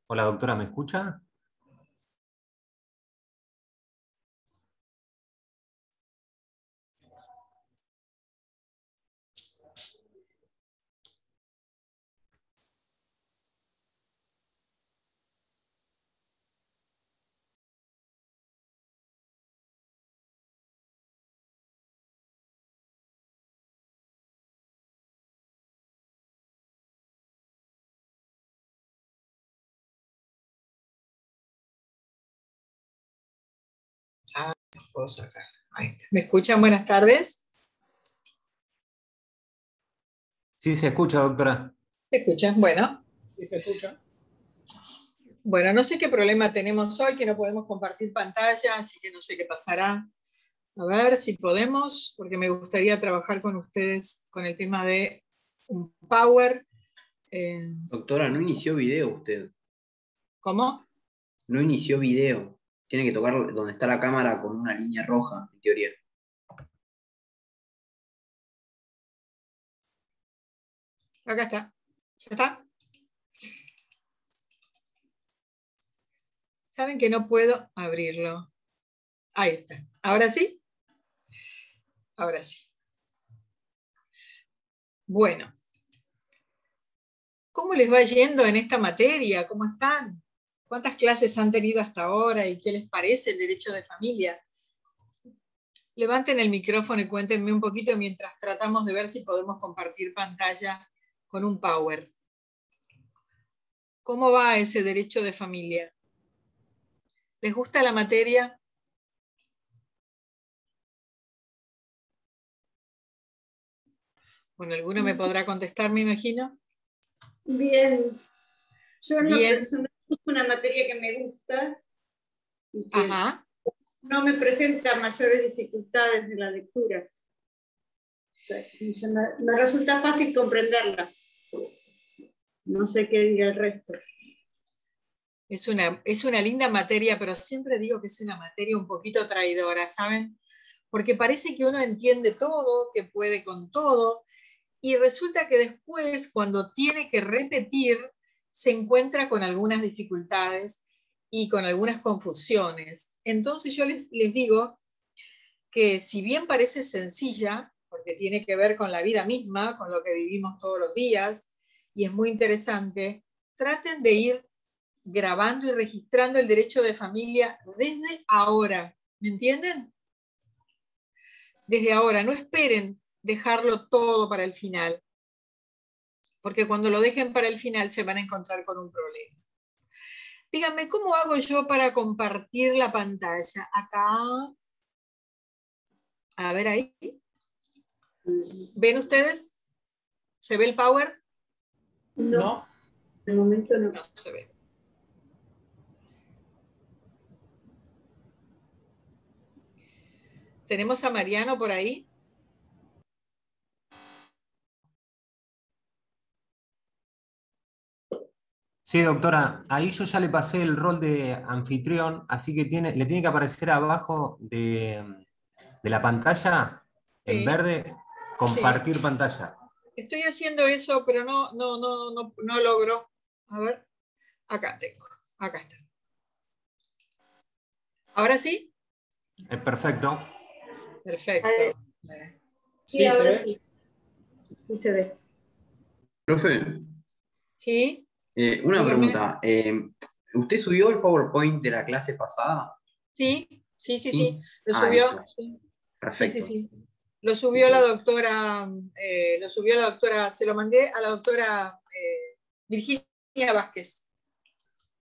Hola doctora, ¿me escucha? Puedo sacar. Ahí está. ¿Me escuchan? Buenas tardes. Sí, se escucha, doctora. ¿Se escuchan? Bueno. Sí, se escucha. Bueno, no sé qué problema tenemos hoy, que no podemos compartir pantalla, así que no sé qué pasará. A ver si podemos, porque me gustaría trabajar con ustedes con el tema de un Power. Doctora, no inició video usted. ¿Cómo? No inició video. Tiene que tocar donde está la cámara con una línea roja, en teoría. Acá está. ¿Ya está? Saben que no puedo abrirlo. Ahí está. ¿Ahora sí? Ahora sí. Bueno. ¿Cómo les va yendo en esta materia? ¿Cómo están? ¿Cuántas clases han tenido hasta ahora y qué les parece el derecho de familia? Levanten el micrófono y cuéntenme un poquito mientras tratamos de ver si podemos compartir pantalla con un Power. ¿Cómo va ese derecho de familia? ¿Les gusta la materia? Bueno, alguno me podrá contestar, me imagino. Bien. Yo en lo Bien. personal es una materia que me gusta y que Ajá. no me presenta mayores dificultades de la lectura. Me resulta fácil comprenderla. No sé qué diga el resto. Es una linda materia, pero siempre digo que es una materia un poquito traidora, ¿saben? Porque parece que uno entiende todo, que puede con todo, y resulta que después, cuando tiene que repetir, se encuentra con algunas dificultades y con algunas confusiones. Entonces yo les digo que si bien parece sencilla, porque tiene que ver con la vida misma, con lo que vivimos todos los días, y es muy interesante, traten de ir grabando y registrando el derecho de familia desde ahora. ¿Me entienden? Desde ahora, no esperen dejarlo todo para el final, porque cuando lo dejen para el final se van a encontrar con un problema. Díganme, ¿cómo hago yo para compartir la pantalla? Acá. A ver ahí. ¿Ven ustedes? ¿Se ve el Power? No. De momento no. No se ve. ¿Tenemos a Mariano por ahí? Sí, doctora, ahí yo ya le pasé el rol de anfitrión, así que le tiene que aparecer abajo de la pantalla, en Sí. verde, compartir pantalla. Estoy haciendo eso, pero no logro. A ver, acá tengo. Acá está. ¿Ahora sí? Perfecto. Perfecto. Sí, ¿se ahora ve? sí. Sí se ve. Profe, ¿Sí? una Dígame. pregunta. ¿Usted subió el PowerPoint de la clase pasada? Sí. Lo Ah, subió. listo. Sí. Perfecto. Sí. Lo subió la doctora, se lo mandé a la doctora Virginia Vázquez.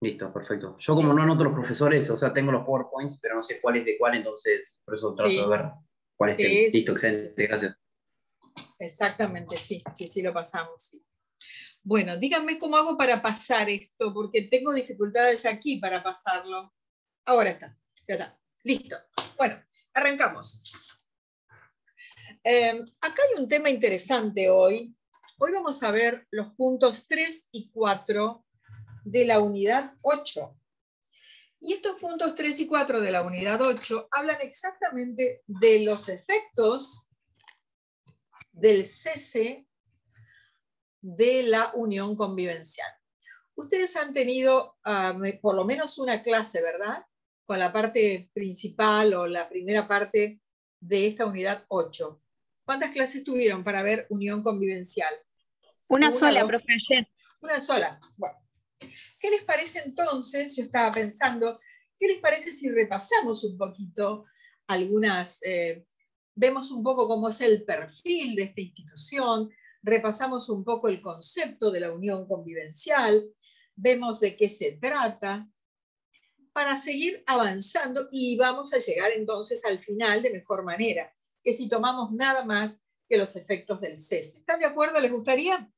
Listo, perfecto. Yo como no anoto los profesores, o sea, tengo los PowerPoints, pero no sé cuál es de cuál, entonces por eso trato de ver cuál es el. Listo, excelente, gracias. Exactamente, sí, lo pasamos. Sí. Bueno, díganme cómo hago para pasar esto, porque tengo dificultades aquí para pasarlo. Ahora está, ya está, listo. Bueno, arrancamos. Acá hay un tema interesante hoy. Hoy vamos a ver los puntos 3 y 4 de la unidad 8. Y estos puntos 3 y 4 de la unidad 8 hablan exactamente de los efectos del cese de la unión convivencial. Ustedes han tenido por lo menos una clase, ¿verdad? Con la parte principal o la primera parte de esta unidad 8. ¿Cuántas clases tuvieron para ver unión convivencial? Una sola, profe, ayer. Una sola. Bueno, ¿qué les parece entonces? Yo estaba pensando, ¿qué les parece si repasamos un poquito algunas, vemos un poco cómo es el perfil de esta institución, repasamos un poco el concepto de la unión convivencial, vemos de qué se trata, para seguir avanzando y vamos a llegar entonces al final de mejor manera, que si tomamos nada más que los efectos del cese. ¿Están de acuerdo? ¿Les gustaría?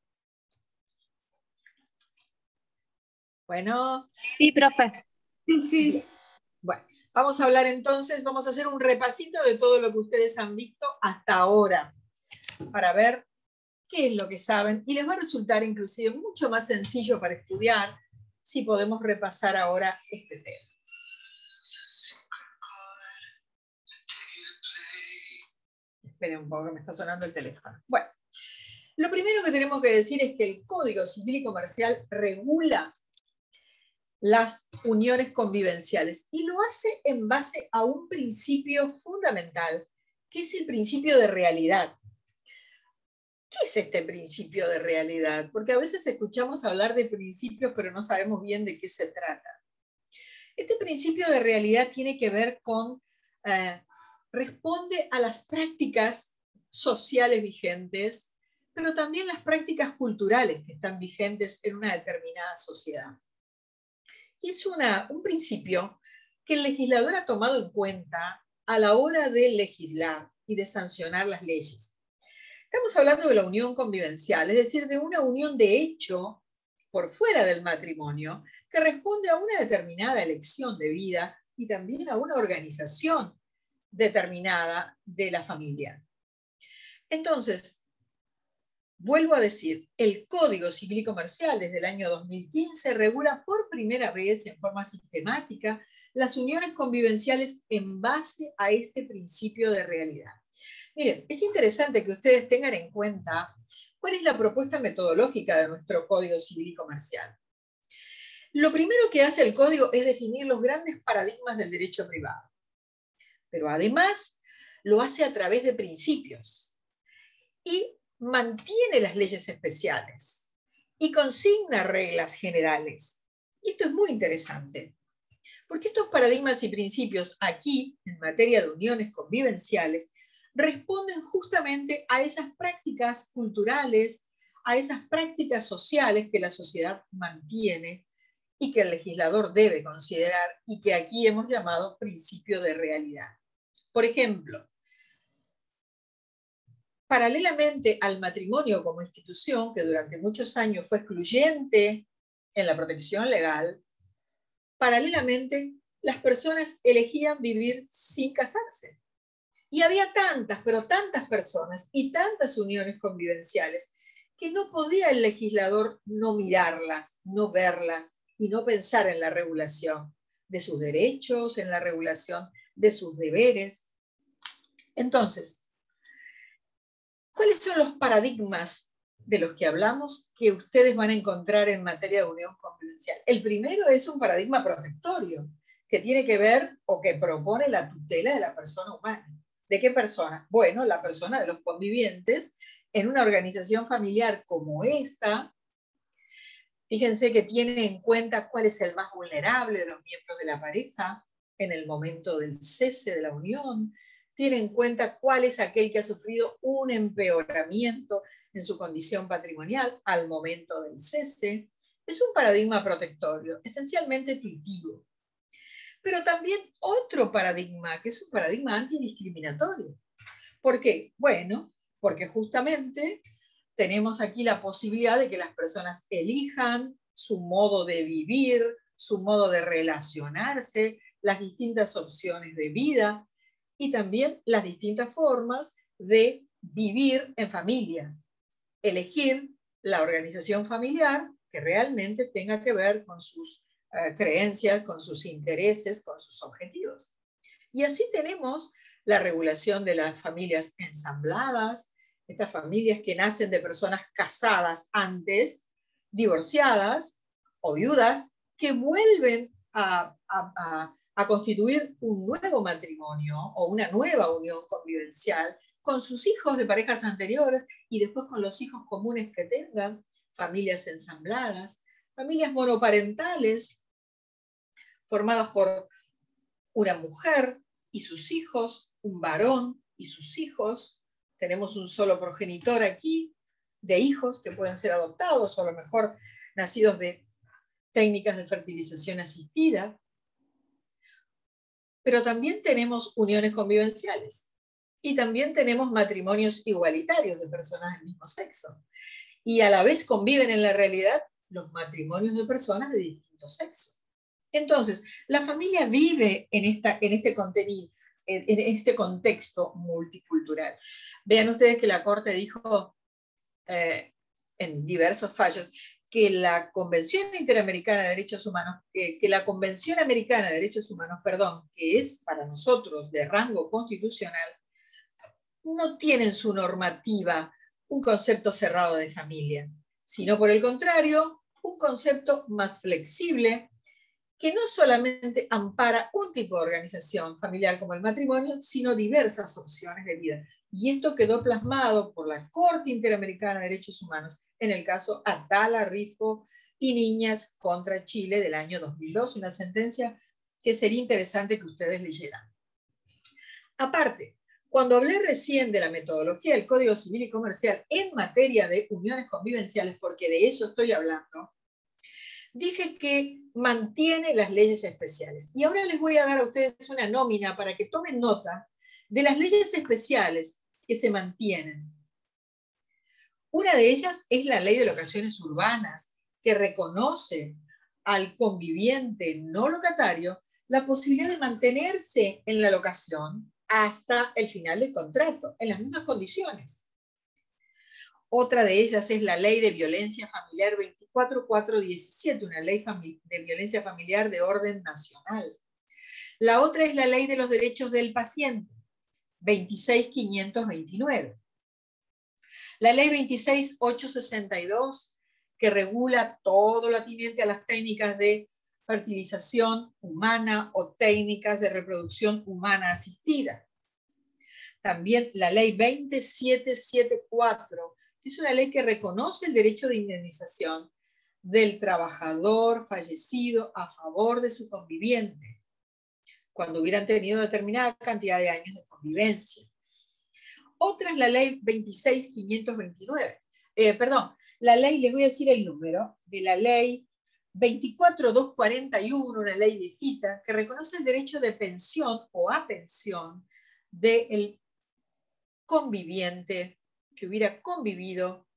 Bueno. Sí, profe. Sí. Bueno, vamos a hablar entonces, vamos a hacer un repasito de todo lo que ustedes han visto hasta ahora, para ver qué es lo que saben, y les va a resultar inclusive mucho más sencillo para estudiar si podemos repasar ahora este tema. Esperen un poco que me está sonando el teléfono. Bueno, lo primero que tenemos que decir es que el Código Civil y Comercial regula las uniones convivenciales y lo hace en base a un principio fundamental, que es el principio de realidad. ¿Qué es este principio de realidad? Porque a veces escuchamos hablar de principios, pero no sabemos bien de qué se trata. Este principio de realidad tiene que ver con, responde a las prácticas sociales vigentes, pero también las prácticas culturales que están vigentes en una determinada sociedad. Y es un principio que el legislador ha tomado en cuenta a la hora de legislar y de sancionar las leyes. Estamos hablando de la unión convivencial, es decir, de una unión de hecho por fuera del matrimonio que responde a una determinada elección de vida y también a una organización determinada de la familia. Entonces, vuelvo a decir, el Código Civil y Comercial desde el año 2015 regula por primera vez en forma sistemática las uniones convivenciales en base a este principio de realidad. Miren, es interesante que ustedes tengan en cuenta cuál es la propuesta metodológica de nuestro Código Civil y Comercial. Lo primero que hace el Código es definir los grandes paradigmas del derecho privado, pero además lo hace a través de principios y mantiene las leyes especiales y consigna reglas generales. Y esto es muy interesante, porque estos paradigmas y principios aquí, en materia de uniones convivenciales, responden justamente a esas prácticas culturales, a esas prácticas sociales que la sociedad mantiene y que el legislador debe considerar y que aquí hemos llamado principio de realidad. Por ejemplo, paralelamente al matrimonio como institución, que durante muchos años fue excluyente en la protección legal, paralelamente las personas elegían vivir sin casarse. Y había tantas, pero tantas personas y tantas uniones convivenciales que no podía el legislador no mirarlas, no verlas y no pensar en la regulación de sus derechos, en la regulación de sus deberes. Entonces, ¿cuáles son los paradigmas de los que hablamos que ustedes van a encontrar en materia de unión convivencial? El primero es un paradigma protectorio, que tiene que ver o que propone la tutela de la persona humana. ¿De qué persona? Bueno, la persona de los convivientes en una organización familiar como esta. Fíjense que tiene en cuenta cuál es el más vulnerable de los miembros de la pareja en el momento del cese de la unión. Tiene en cuenta cuál es aquel que ha sufrido un empeoramiento en su condición patrimonial al momento del cese. Es un paradigma protectorio, esencialmente tuitivo. Pero también otro paradigma, que es un paradigma antidiscriminatorio. ¿Por qué? Bueno, porque justamente tenemos aquí la posibilidad de que las personas elijan su modo de vivir, su modo de relacionarse, las distintas opciones de vida y también las distintas formas de vivir en familia. Elegir la organización familiar que realmente tenga que ver con sus creencias, con sus intereses, con sus objetivos. Y así tenemos la regulación de las familias ensambladas, estas familias que nacen de personas casadas antes, divorciadas, o viudas que vuelven a constituir un nuevo matrimonio o una nueva unión convivencial con sus hijos de parejas anteriores y después con los hijos comunes que tengan, familias ensambladas, familias monoparentales formadas por una mujer y sus hijos, un varón y sus hijos. Tenemos un solo progenitor aquí, de hijos que pueden ser adoptados o a lo mejor nacidos de técnicas de fertilización asistida. Pero también tenemos uniones convivenciales y también tenemos matrimonios igualitarios de personas del mismo sexo. Y a la vez conviven en la realidad los matrimonios de personas de distinto sexo. Entonces, la familia vive en este contexto multicultural. Vean ustedes que la Corte dijo en diversos fallos que la Convención Interamericana de Derechos Humanos, que la Convención Americana de Derechos Humanos, perdón, que es para nosotros de rango constitucional, no tiene en su normativa un concepto cerrado de familia, sino por el contrario, un concepto más flexible que no solamente ampara un tipo de organización familiar como el matrimonio, sino diversas opciones de vida. Y esto quedó plasmado por la Corte Interamericana de Derechos Humanos en el caso Atala, Rifo y Niñas contra Chile del año 2002, una sentencia que sería interesante que ustedes leyeran. Aparte, cuando hablé recién de la metodología del Código Civil y Comercial en materia de uniones convivenciales, porque de eso estoy hablando, dije que mantiene las leyes especiales. Y ahora les voy a dar a ustedes una nómina para que tomen nota de las leyes especiales que se mantienen. Una de ellas es la Ley de Locaciones Urbanas, que reconoce al conviviente no locatario la posibilidad de mantenerse en la locación hasta el final del contrato, en las mismas condiciones. Otra de ellas es la Ley de Violencia Familiar 24417, una ley de violencia familiar de orden nacional. La otra es la Ley de los Derechos del Paciente, 26529. La Ley 26862, que regula todo lo atinente a las técnicas de fertilización humana o técnicas de reproducción humana asistida. También la Ley 20774, que es una ley que reconoce el derecho de indemnización del trabajador fallecido a favor de su conviviente, cuando hubieran tenido determinada cantidad de años de convivencia. Otra es la Ley 26529. La ley, les voy a decir el número, de la Ley 24241, una ley viejita, que reconoce el derecho de pensión o a pensión del conviviente que hubiera convivido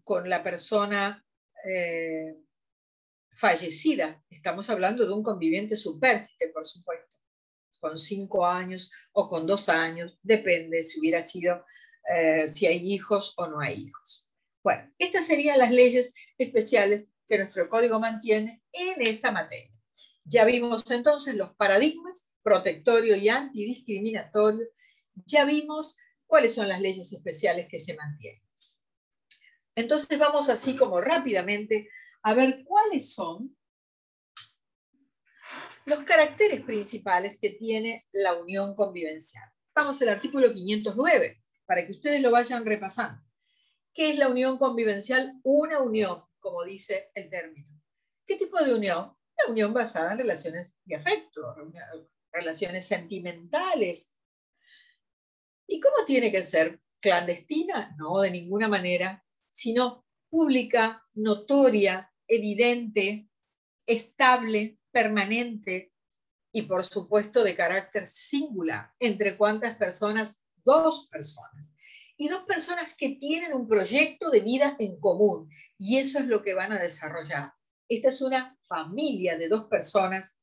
con la persona fallecida. Estamos hablando de un conviviente subvértice, por supuesto, con 5 años o con 2 años, depende si hubiera sido, si hay hijos o no hay hijos. Bueno, estas serían las leyes especiales que nuestro código mantiene en esta materia. Ya vimos entonces los paradigmas, protectorio y antidiscriminatorio. Ya vimos cuáles son las leyes especiales que se mantienen. Entonces vamos así como rápidamente a ver cuáles son los caracteres principales que tiene la unión convivencial. Vamos al artículo 509, para que ustedes lo vayan repasando. ¿Qué es la unión convivencial? Una unión, como dice el término. ¿Qué tipo de unión? La unión basada en relaciones de afecto, relaciones sentimentales. ¿Y cómo tiene que ser? ¿Clandestina? No, de ninguna manera, sino pública, notoria, evidente, estable, permanente y, por supuesto, de carácter singular. ¿Entre cuántas personas? 2 personas. Y 2 personas que tienen un proyecto de vida en común. Y eso es lo que van a desarrollar. Esta es una familia de 2 personas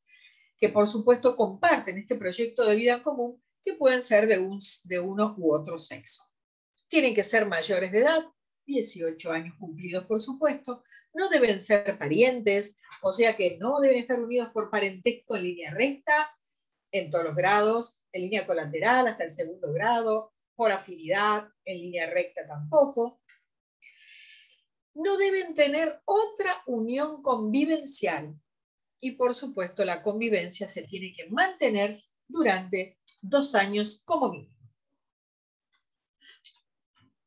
que, por supuesto, comparten este proyecto de vida en común, que pueden ser de uno u otro sexo. Tienen que ser mayores de edad, 18 años cumplidos, por supuesto. No deben ser parientes, o sea que no deben estar unidos por parentesco en línea recta, en todos los grados, en línea colateral hasta el 2º grado, por afinidad, en línea recta tampoco. no deben tener otra unión convivencial. Y por supuesto, la convivencia se tiene que mantener durante 2 años como mínimo.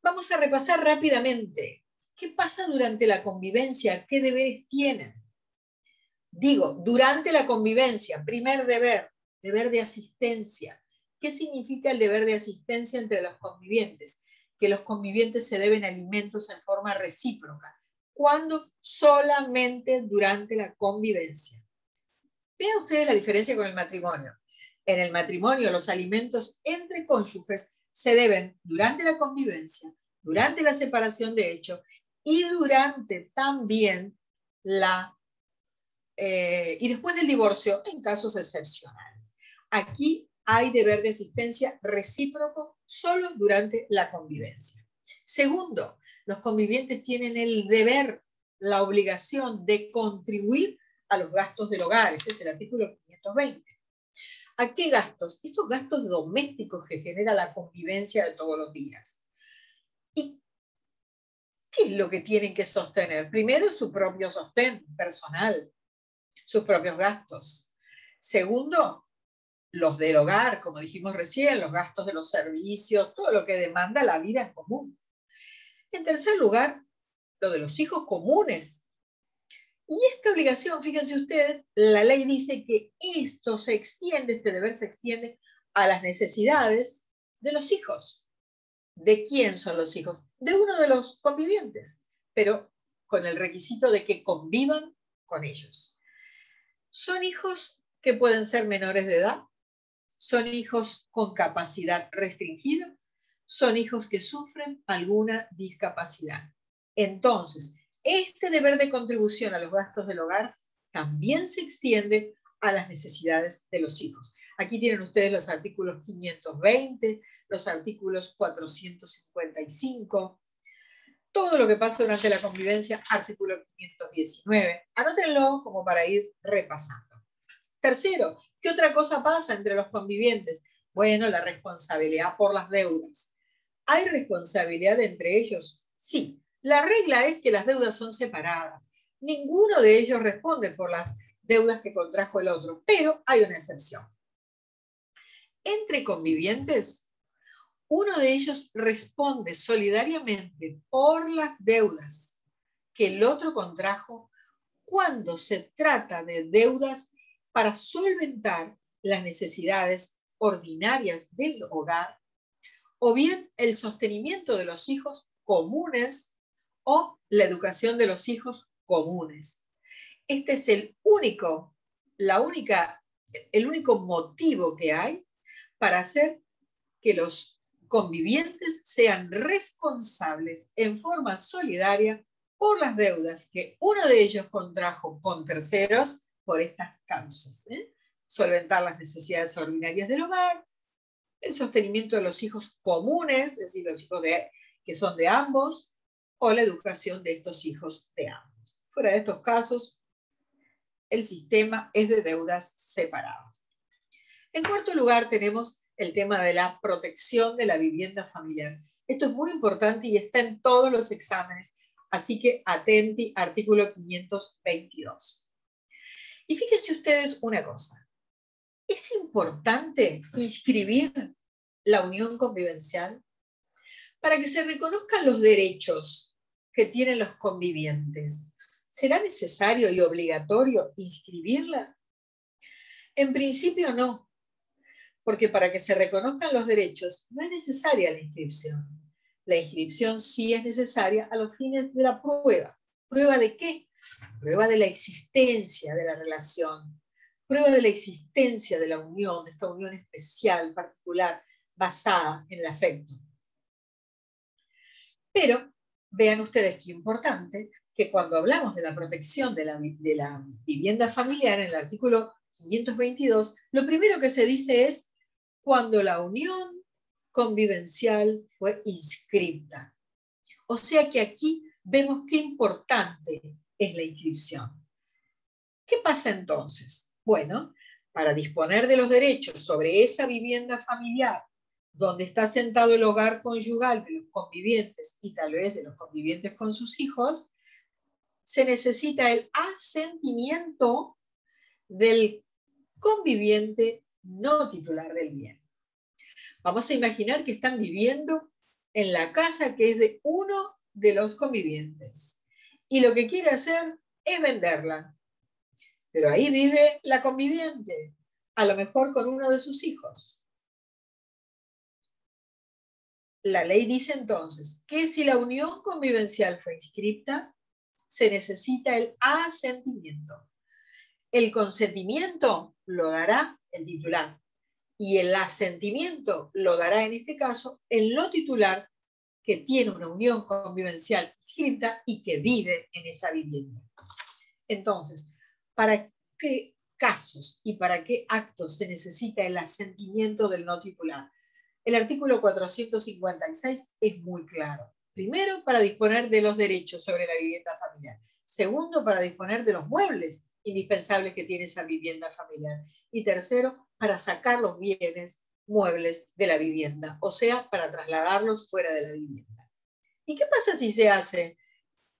Vamos a repasar rápidamente. ¿Qué pasa durante la convivencia? ¿Qué deberes tienen? Digo, durante la convivencia, primer deber, deber de asistencia. ¿Qué significa el deber de asistencia entre los convivientes? Que los convivientes se deben alimentos en forma recíproca. ¿Cuándo? Solamente durante la convivencia. Vean ustedes la diferencia con el matrimonio. En el matrimonio, los alimentos entre cónyuges se deben durante la convivencia, durante la separación de hecho y durante también y después del divorcio en casos excepcionales. Aquí hay deber de asistencia recíproco solo durante la convivencia. Segundo, los convivientes tienen el deber, la obligación de contribuir a los gastos del hogar. Este es el artículo 520. ¿A qué gastos? Estos gastos domésticos que genera la convivencia de todos los días. ¿Y qué es lo que tienen que sostener? Primero, su propio sostén personal, sus propios gastos. Segundo, los del hogar, como dijimos recién, los gastos de los servicios, todo lo que demanda la vida en común. En tercer lugar, lo de los hijos comunes. Y esta obligación, fíjense ustedes, la ley dice que esto se extiende, este deber se extiende a las necesidades de los hijos. ¿De quién son los hijos? De uno de los convivientes, pero con el requisito de que convivan con ellos. Son hijos que pueden ser menores de edad, son hijos con capacidad restringida, son hijos que sufren alguna discapacidad. Entonces, este deber de contribución a los gastos del hogar también se extiende a las necesidades de los hijos. Aquí tienen ustedes los artículos 520, los artículos 455, todo lo que pasa durante la convivencia, artículo 519. Anótenlo como para ir repasando. Tercero, ¿qué otra cosa pasa entre los convivientes? Bueno, la responsabilidad por las deudas. ¿Hay responsabilidad entre ellos? Sí. La regla es que las deudas son separadas. Ninguno de ellos responde por las deudas que contrajo el otro, pero hay una excepción. Entre convivientes, uno de ellos responde solidariamente por las deudas que el otro contrajo cuando se trata de deudas para solventar las necesidades ordinarias del hogar o bien el sostenimiento de los hijos comunes o la educación de los hijos comunes. Este es el único motivo que hay para hacer que los convivientes sean responsables en forma solidaria por las deudas que uno de ellos contrajo con terceros por estas causas. Solventar las necesidades ordinarias del hogar, el sostenimiento de los hijos comunes, es decir, los hijos que son de ambos, o la educación de estos hijos de ambos. Fuera de estos casos, el sistema es de deudas separadas. En cuarto lugar, tenemos el tema de la protección de la vivienda familiar. Esto es muy importante y está en todos los exámenes, así que atenti, artículo 522. Y fíjense ustedes una cosa. ¿Es importante inscribir la unión convivencial? Para que se reconozcan los derechos que tienen los convivientes, ¿será necesario y obligatorio inscribirla? En principio no, porque para que se reconozcan los derechos no es necesaria la inscripción. La inscripción sí es necesaria a los fines de la prueba. ¿Prueba de qué? Prueba de la existencia de la relación, prueba de la existencia de la unión, de esta unión especial, particular, basada en el afecto. Pero vean ustedes qué importante que cuando hablamos de la protección de la vivienda familiar en el artículo 522, lo primero que se dice es cuando la unión convivencial fue inscripta. O sea que aquí vemos qué importante es la inscripción. ¿Qué pasa entonces? Bueno, para disponer de los derechos sobre esa vivienda familiar donde está sentado el hogar conyugal de los convivientes y tal vez de los convivientes con sus hijos, se necesita el asentimiento del conviviente no titular del bien. Vamos a imaginar que están viviendo en la casa que es de uno de los convivientes y lo que quiere hacer es venderla. Pero ahí vive la conviviente, a lo mejor con uno de sus hijos. La ley dice entonces que si la unión convivencial fue inscripta, se necesita el asentimiento. El consentimiento lo dará el titular y el asentimiento lo dará en este caso el no titular que tiene una unión convivencial inscripta y que vive en esa vivienda. Entonces, ¿para qué casos y para qué actos se necesita el asentimiento del no titular? El artículo 456 es muy claro. Primero, para disponer de los derechos sobre la vivienda familiar. Segundo, para disponer de los muebles indispensables que tiene esa vivienda familiar. Y tercero, para sacar los bienes muebles de la vivienda, o sea, para trasladarlos fuera de la vivienda. ¿Y qué pasa si se hace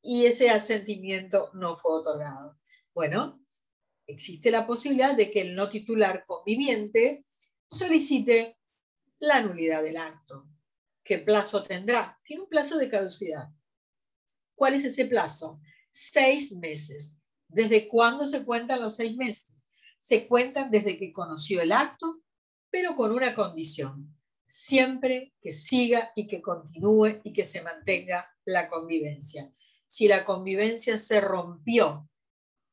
y ese asentimiento no fue otorgado? Bueno, existe la posibilidad de que el no titular conviviente solicite la nulidad del acto. ¿Qué plazo tendrá? Tiene un plazo de caducidad. ¿Cuál es ese plazo? 6 meses. ¿Desde cuándo se cuentan los 6 meses? Se cuentan desde que conoció el acto, pero con una condición. Siempre que siga y que continúe y que se mantenga la convivencia. Si la convivencia se rompió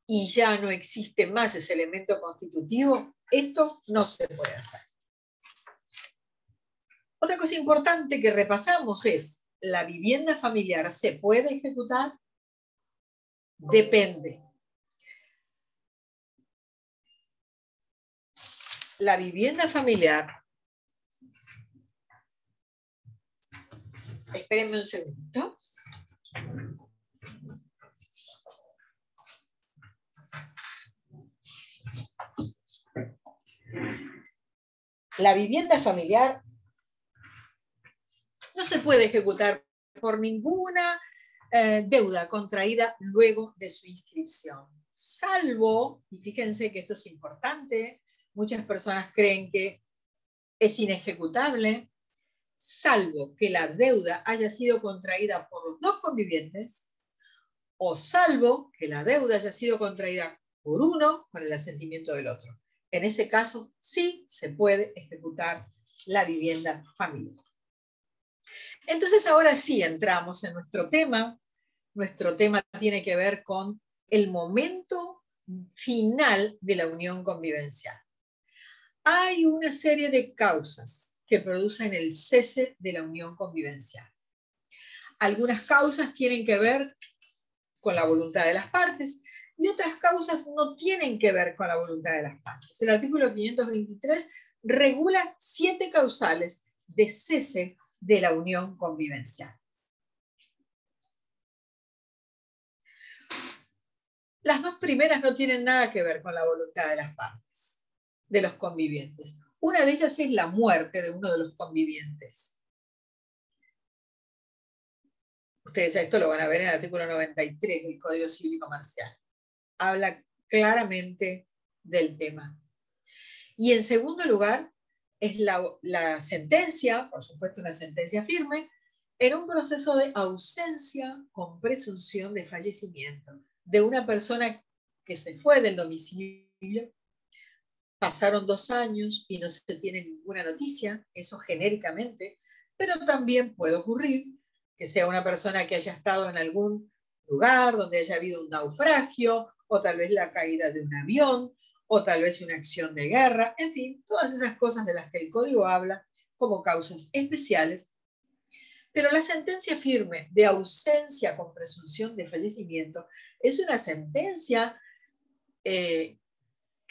y ya no existe más ese elemento constitutivo, esto no se puede hacer. Otra cosa importante que repasamos es, ¿la vivienda familiar se puede ejecutar? Depende. La vivienda familiar, espérenme un segundo. La vivienda familiar no se puede ejecutar por ninguna deuda contraída luego de su inscripción. Salvo, y fíjense que esto es importante, muchas personas creen que es inejecutable, salvo que la deuda haya sido contraída por los dos convivientes, o salvo que la deuda haya sido contraída por uno con el asentimiento del otro. En ese caso, sí se puede ejecutar la vivienda familiar. Entonces, ahora sí entramos en nuestro tema. Nuestro tema tiene que ver con el momento final de la unión convivencial. Hay una serie de causas que producen el cese de la unión convivencial. Algunas causas tienen que ver con la voluntad de las partes y otras causas no tienen que ver con la voluntad de las partes. El artículo 523 regula 7 causales de cese de la unión convivencial. Las dos primeras no tienen nada que ver con la voluntad de las partes, de los convivientes. Una de ellas es la muerte de uno de los convivientes. Ustedes esto lo van a ver en el artículo 93 del Código Civil y Comercial. Habla claramente del tema. Y en segundo lugar, es la sentencia, por supuesto una sentencia firme, en un proceso de ausencia con presunción de fallecimiento de una persona que se fue del domicilio, pasaron 2 años y no se tiene ninguna noticia, eso genéricamente, pero también puede ocurrir que sea una persona que haya estado en algún lugar donde haya habido un naufragio, o tal vez la caída de un avión, o tal vez una acción de guerra, en fin, todas esas cosas de las que el Código habla como causas especiales. Pero la sentencia firme de ausencia con presunción de fallecimiento es una sentencia que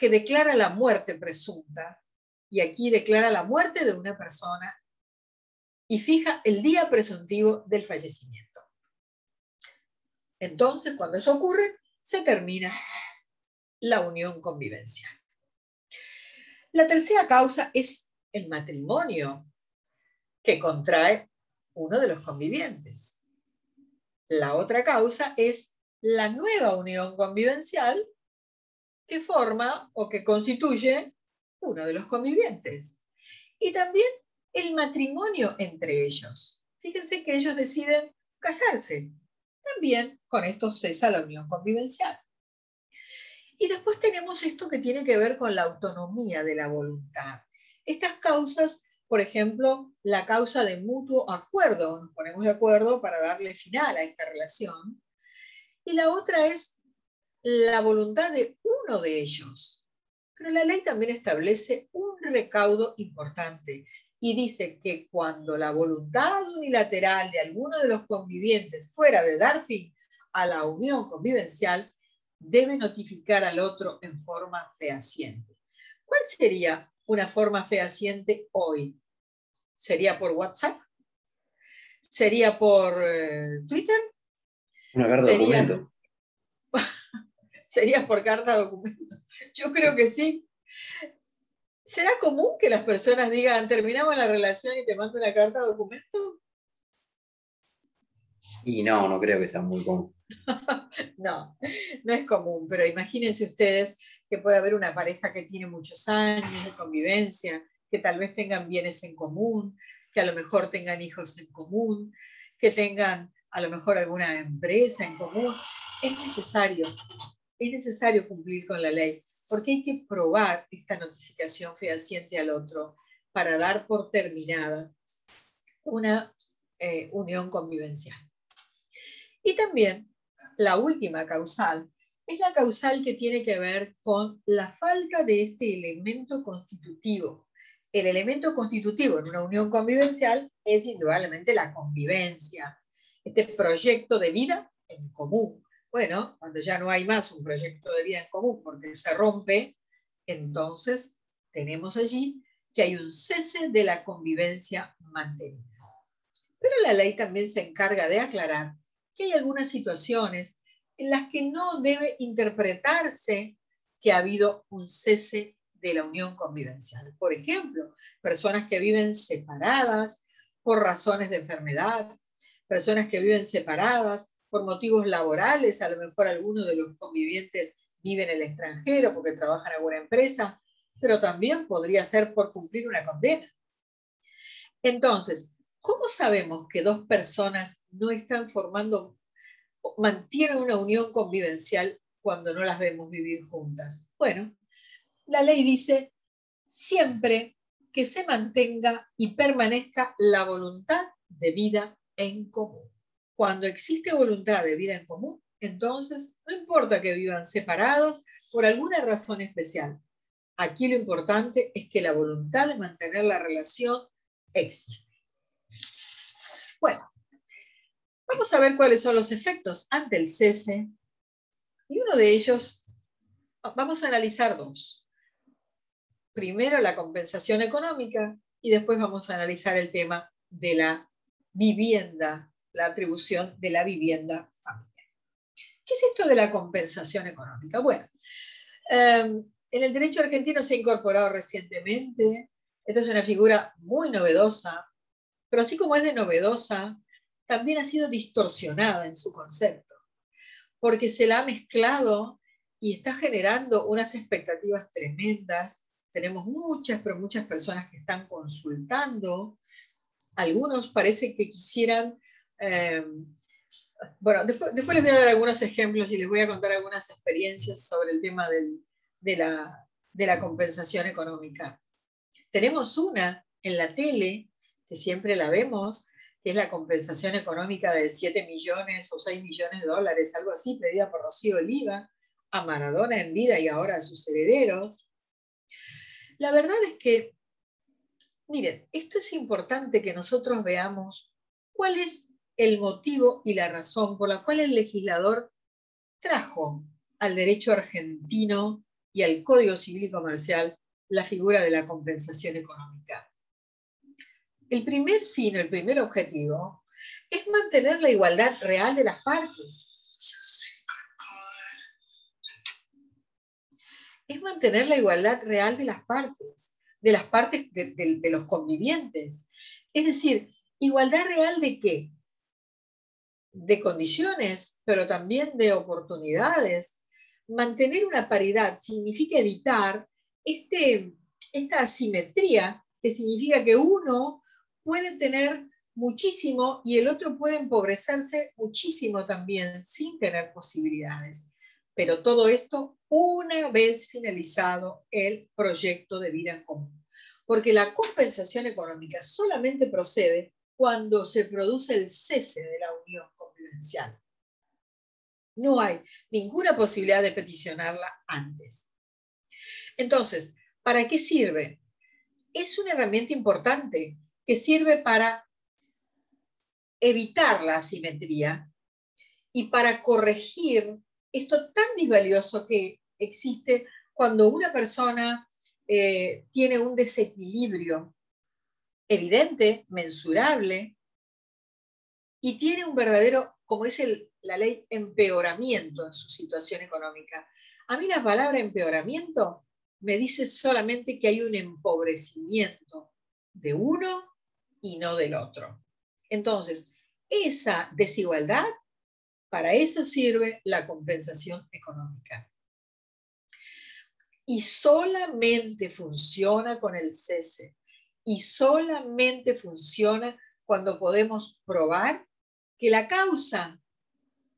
declara la muerte presunta, y aquí declara la muerte de una persona y fija el día presuntivo del fallecimiento. Entonces, cuando eso ocurre, se termina la unión convivencial. La tercera causa es el matrimonio que contrae uno de los convivientes. La otra causa es la nueva unión convivencial que forma o que constituye uno de los convivientes. Y también el matrimonio entre ellos. Fíjense que ellos deciden casarse. También con esto cesa la unión convivencial. Y después tenemos esto que tiene que ver con la autonomía de la voluntad. Estas causas, por ejemplo, la causa de mutuo acuerdo, nos ponemos de acuerdo para darle final a esta relación. Y la otra es la voluntad de uno de ellos. Pero la ley también establece un recaudo importante y dice que cuando la voluntad unilateral de alguno de los convivientes fuera de dar fin a la unión convivencial, debe notificar al otro en forma fehaciente. ¿Cuál sería una forma fehaciente hoy? ¿Sería por WhatsApp? ¿Sería por Twitter? Una carta de documento. ¿Sería por carta de documento? Yo creo que sí. ¿Será común que las personas digan, terminamos la relación y te mando una carta de documento? Y no creo que sea muy común. No, no es común, pero imagínense ustedes que puede haber una pareja que tiene muchos años de convivencia, que tal vez tengan bienes en común, que a lo mejor tengan hijos en común, que tengan a lo mejor alguna empresa en común. Es necesario cumplir con la ley, porque hay que probar esta notificación fehaciente al otro para dar por terminada una unión convivencial. Y también la última causal es la causal que tiene que ver con la falta de este elemento constitutivo. El elemento constitutivo en una unión convivencial es indudablemente la convivencia, este proyecto de vida en común. Bueno, cuando ya no hay más un proyecto de vida en común porque se rompe, entonces tenemos allí que hay un cese de la convivencia mantenida. Pero la ley también se encarga de aclarar que hay algunas situaciones en las que no debe interpretarse que ha habido un cese de la unión convivencial. Por ejemplo, personas que viven separadas por razones de enfermedad, personas que viven separadas por motivos laborales, a lo mejor alguno de los convivientes vive en el extranjero porque trabaja en alguna empresa, pero también podría ser por cumplir una condena. Entonces, ¿cómo sabemos que dos personas no están formando, mantienen una unión convivencial cuando no las vemos vivir juntas? Bueno, la ley dice siempre que se mantenga y permanezca la voluntad de vida en común. Cuando existe voluntad de vida en común, entonces no importa que vivan separados por alguna razón especial. Aquí lo importante es que la voluntad de mantener la relación existe. Bueno, vamos a ver cuáles son los efectos ante el cese. Y uno de ellos, vamos a analizar dos. Primero la compensación económica y después vamos a analizar el tema de la vivienda, la atribución de la vivienda familiar. ¿Qué es esto de la compensación económica? Bueno, en el derecho argentino se ha incorporado recientemente. Esta es una figura muy novedosa, pero así como es de novedosa, también ha sido distorsionada en su concepto, porque se la ha mezclado y está generando unas expectativas tremendas. Tenemos muchas, pero muchas personas que están consultando. Algunos parece que quisieran... bueno, después les voy a dar algunos ejemplos y les voy a contar algunas experiencias sobre el tema de la compensación económica. Tenemos una en la tele, que siempre la vemos, que es la compensación económica de 7 millones o 6 millones de dólares, algo así, pedida por Rocío Oliva a Maradona en vida y ahora a sus herederos. La verdad es que, miren, esto es importante que nosotros veamos cuál es el motivo y la razón por la cual el legislador trajo al derecho argentino y al Código Civil y Comercial la figura de la compensación económica. El primer fin, el primer objetivo, es mantener la igualdad real de las partes. Es mantener la igualdad real de las partes de los convivientes. Es decir, ¿igualdad real de qué? de condiciones, pero también de oportunidades. Mantener una paridad significa evitar esta asimetría, que significa que uno puede tener muchísimo y el otro puede empobrecerse muchísimo también sin tener posibilidades. Pero todo esto una vez finalizado el proyecto de vida en común. Porque la compensación económica solamente procede cuando se produce el cese de la unión convivencial. No hay ninguna posibilidad de peticionarla antes. Entonces, ¿para qué sirve? Es una herramienta importante que sirve para evitar la asimetría y para corregir esto tan disvalioso que existe cuando una persona tiene un desequilibrio evidente, mensurable, y tiene un verdadero, como es la ley, empeoramiento en su situación económica. A mí la palabra empeoramiento me dice solamente que hay un empobrecimiento de uno y no del otro. Entonces, esa desigualdad, para eso sirve la compensación económica. Y solamente funciona con el cese. Y solamente funciona cuando podemos probar que la causa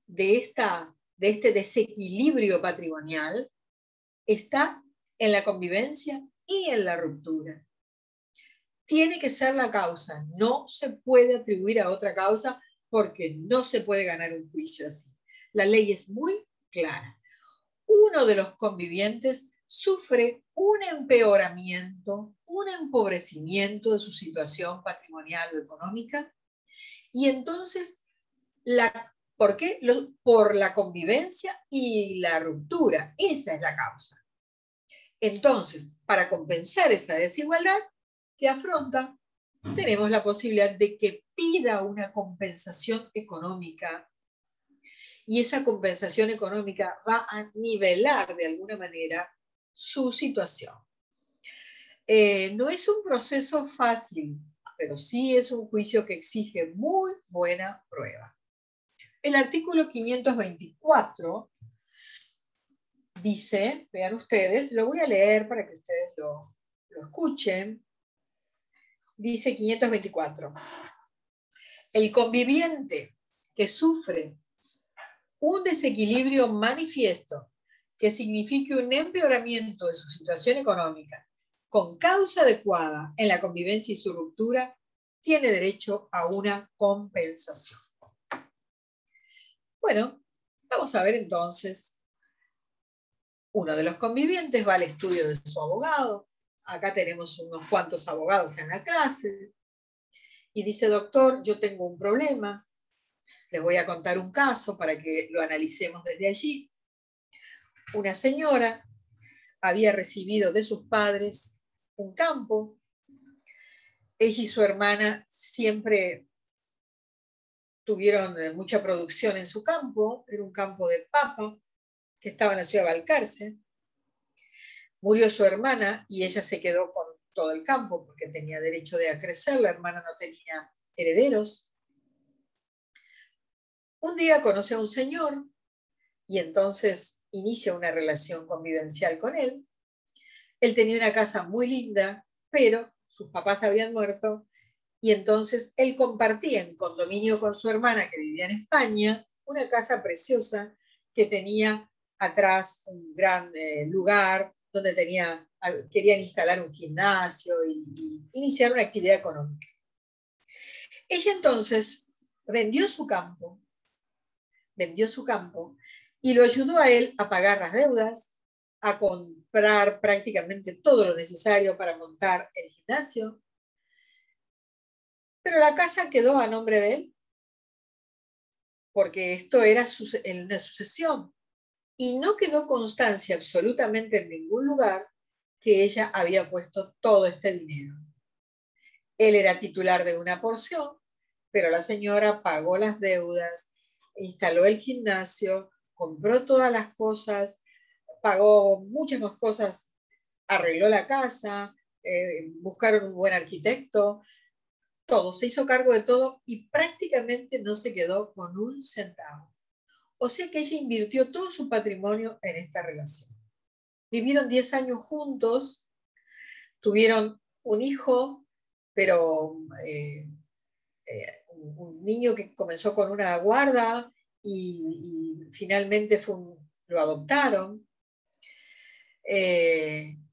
de este desequilibrio patrimonial está en la convivencia y en la ruptura. Tiene que ser la causa, no se puede atribuir a otra causa porque no se puede ganar un juicio así. La ley es muy clara. Uno de los convivientes sufre un empeoramiento, un empobrecimiento de su situación patrimonial o económica, y entonces, ¿por qué? Por la convivencia y la ruptura. Esa es la causa. Entonces, para compensar esa desigualdad que afronta, tenemos la posibilidad de que pida una compensación económica, y esa compensación económica va a nivelar de alguna manera su situación. No es un proceso fácil, pero sí es un juicio que exige muy buena prueba. El artículo 524 dice, vean ustedes, lo voy a leer para que ustedes lo escuchen. Dice 524. El conviviente que sufre un desequilibrio manifiesto que signifique un empeoramiento de su situación económica con causa adecuada en la convivencia y su ruptura, tiene derecho a una compensación. Bueno, vamos a ver entonces. Uno de los convivientes va al estudio de su abogado. Acá tenemos unos cuantos abogados en la clase. Y dice, doctor, yo tengo un problema. Les voy a contar un caso para que lo analicemos desde allí. Una señora había recibido de sus padres un campo. Ella y su hermana siempre tuvieron mucha producción en su campo. Era un campo de papa que estaba en la ciudad de Balcarce. Murió su hermana y ella se quedó con todo el campo porque tenía derecho de acrecer. La hermana no tenía herederos. Un día conoce a un señor y entonces inicia una relación convivencial con él. Él tenía una casa muy linda, pero sus papás habían muerto y entonces él compartía en condominio con su hermana que vivía en España una casa preciosa que tenía atrás un gran lugar donde querían instalar un gimnasio y iniciar una actividad económica. Ella entonces vendió su campo y lo ayudó a él a pagar las deudas, a comprar prácticamente todo lo necesario para montar el gimnasio. Pero la casa quedó a nombre de él, porque esto era en una sucesión. Y no quedó constancia absolutamente en ningún lugar que ella había puesto todo este dinero. Él era titular de una porción, pero la señora pagó las deudas, instaló el gimnasio, compró todas las cosas, pagó muchas más cosas, arregló la casa, buscaron un buen arquitecto, todo, se hizo cargo de todo y prácticamente no se quedó con un centavo. O sea que ella invirtió todo su patrimonio en esta relación. Vivieron 10 años juntos, tuvieron un hijo, pero un niño que comenzó con una guarda y finalmente lo adoptaron.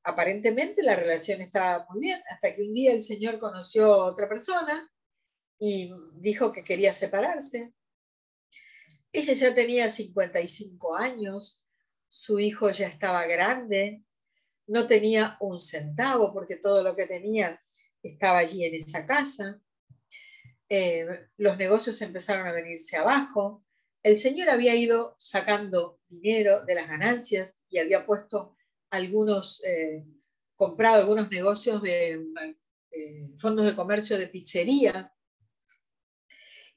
Aparentemente la relación estaba muy bien, hasta que un día el señor conoció a otra persona y dijo que quería separarse. Ella ya tenía 55 años, su hijo ya estaba grande, no tenía un centavo porque todo lo que tenía estaba allí en esa casa. Los negocios empezaron a venirse abajo. El señor había ido sacando dinero de las ganancias y había puesto comprado algunos negocios de fondos de comercio de pizzería.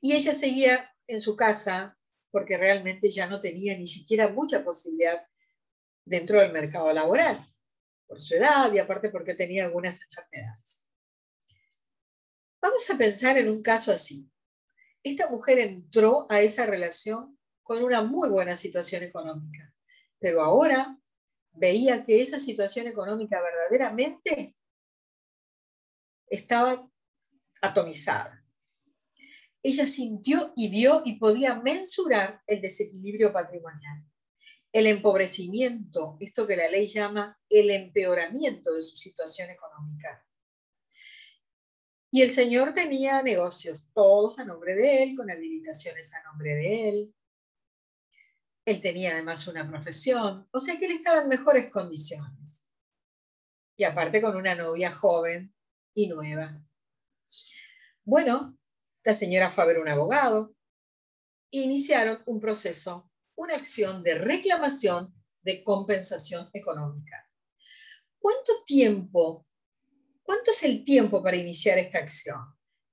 Y ella seguía en su casa porque realmente ya no tenía ni siquiera mucha posibilidad dentro del mercado laboral, por su edad y aparte porque tenía algunas enfermedades. Vamos a pensar en un caso así. Esta mujer entró a esa relación con una muy buena situación económica, pero ahora veía que esa situación económica verdaderamente estaba atomizada. Ella sintió y vio y podía mensurar el desequilibrio patrimonial, el empobrecimiento, esto que la ley llama el empeoramiento de su situación económica. Y el señor tenía negocios, todos a nombre de él, con habilitaciones a nombre de él. Él tenía además una profesión, o sea que él estaba en mejores condiciones. Y aparte con una novia joven y nueva. Bueno, la señora fue a ver un abogado e iniciaron un proceso, una acción de reclamación de compensación económica. ¿Cuánto es el tiempo para iniciar esta acción?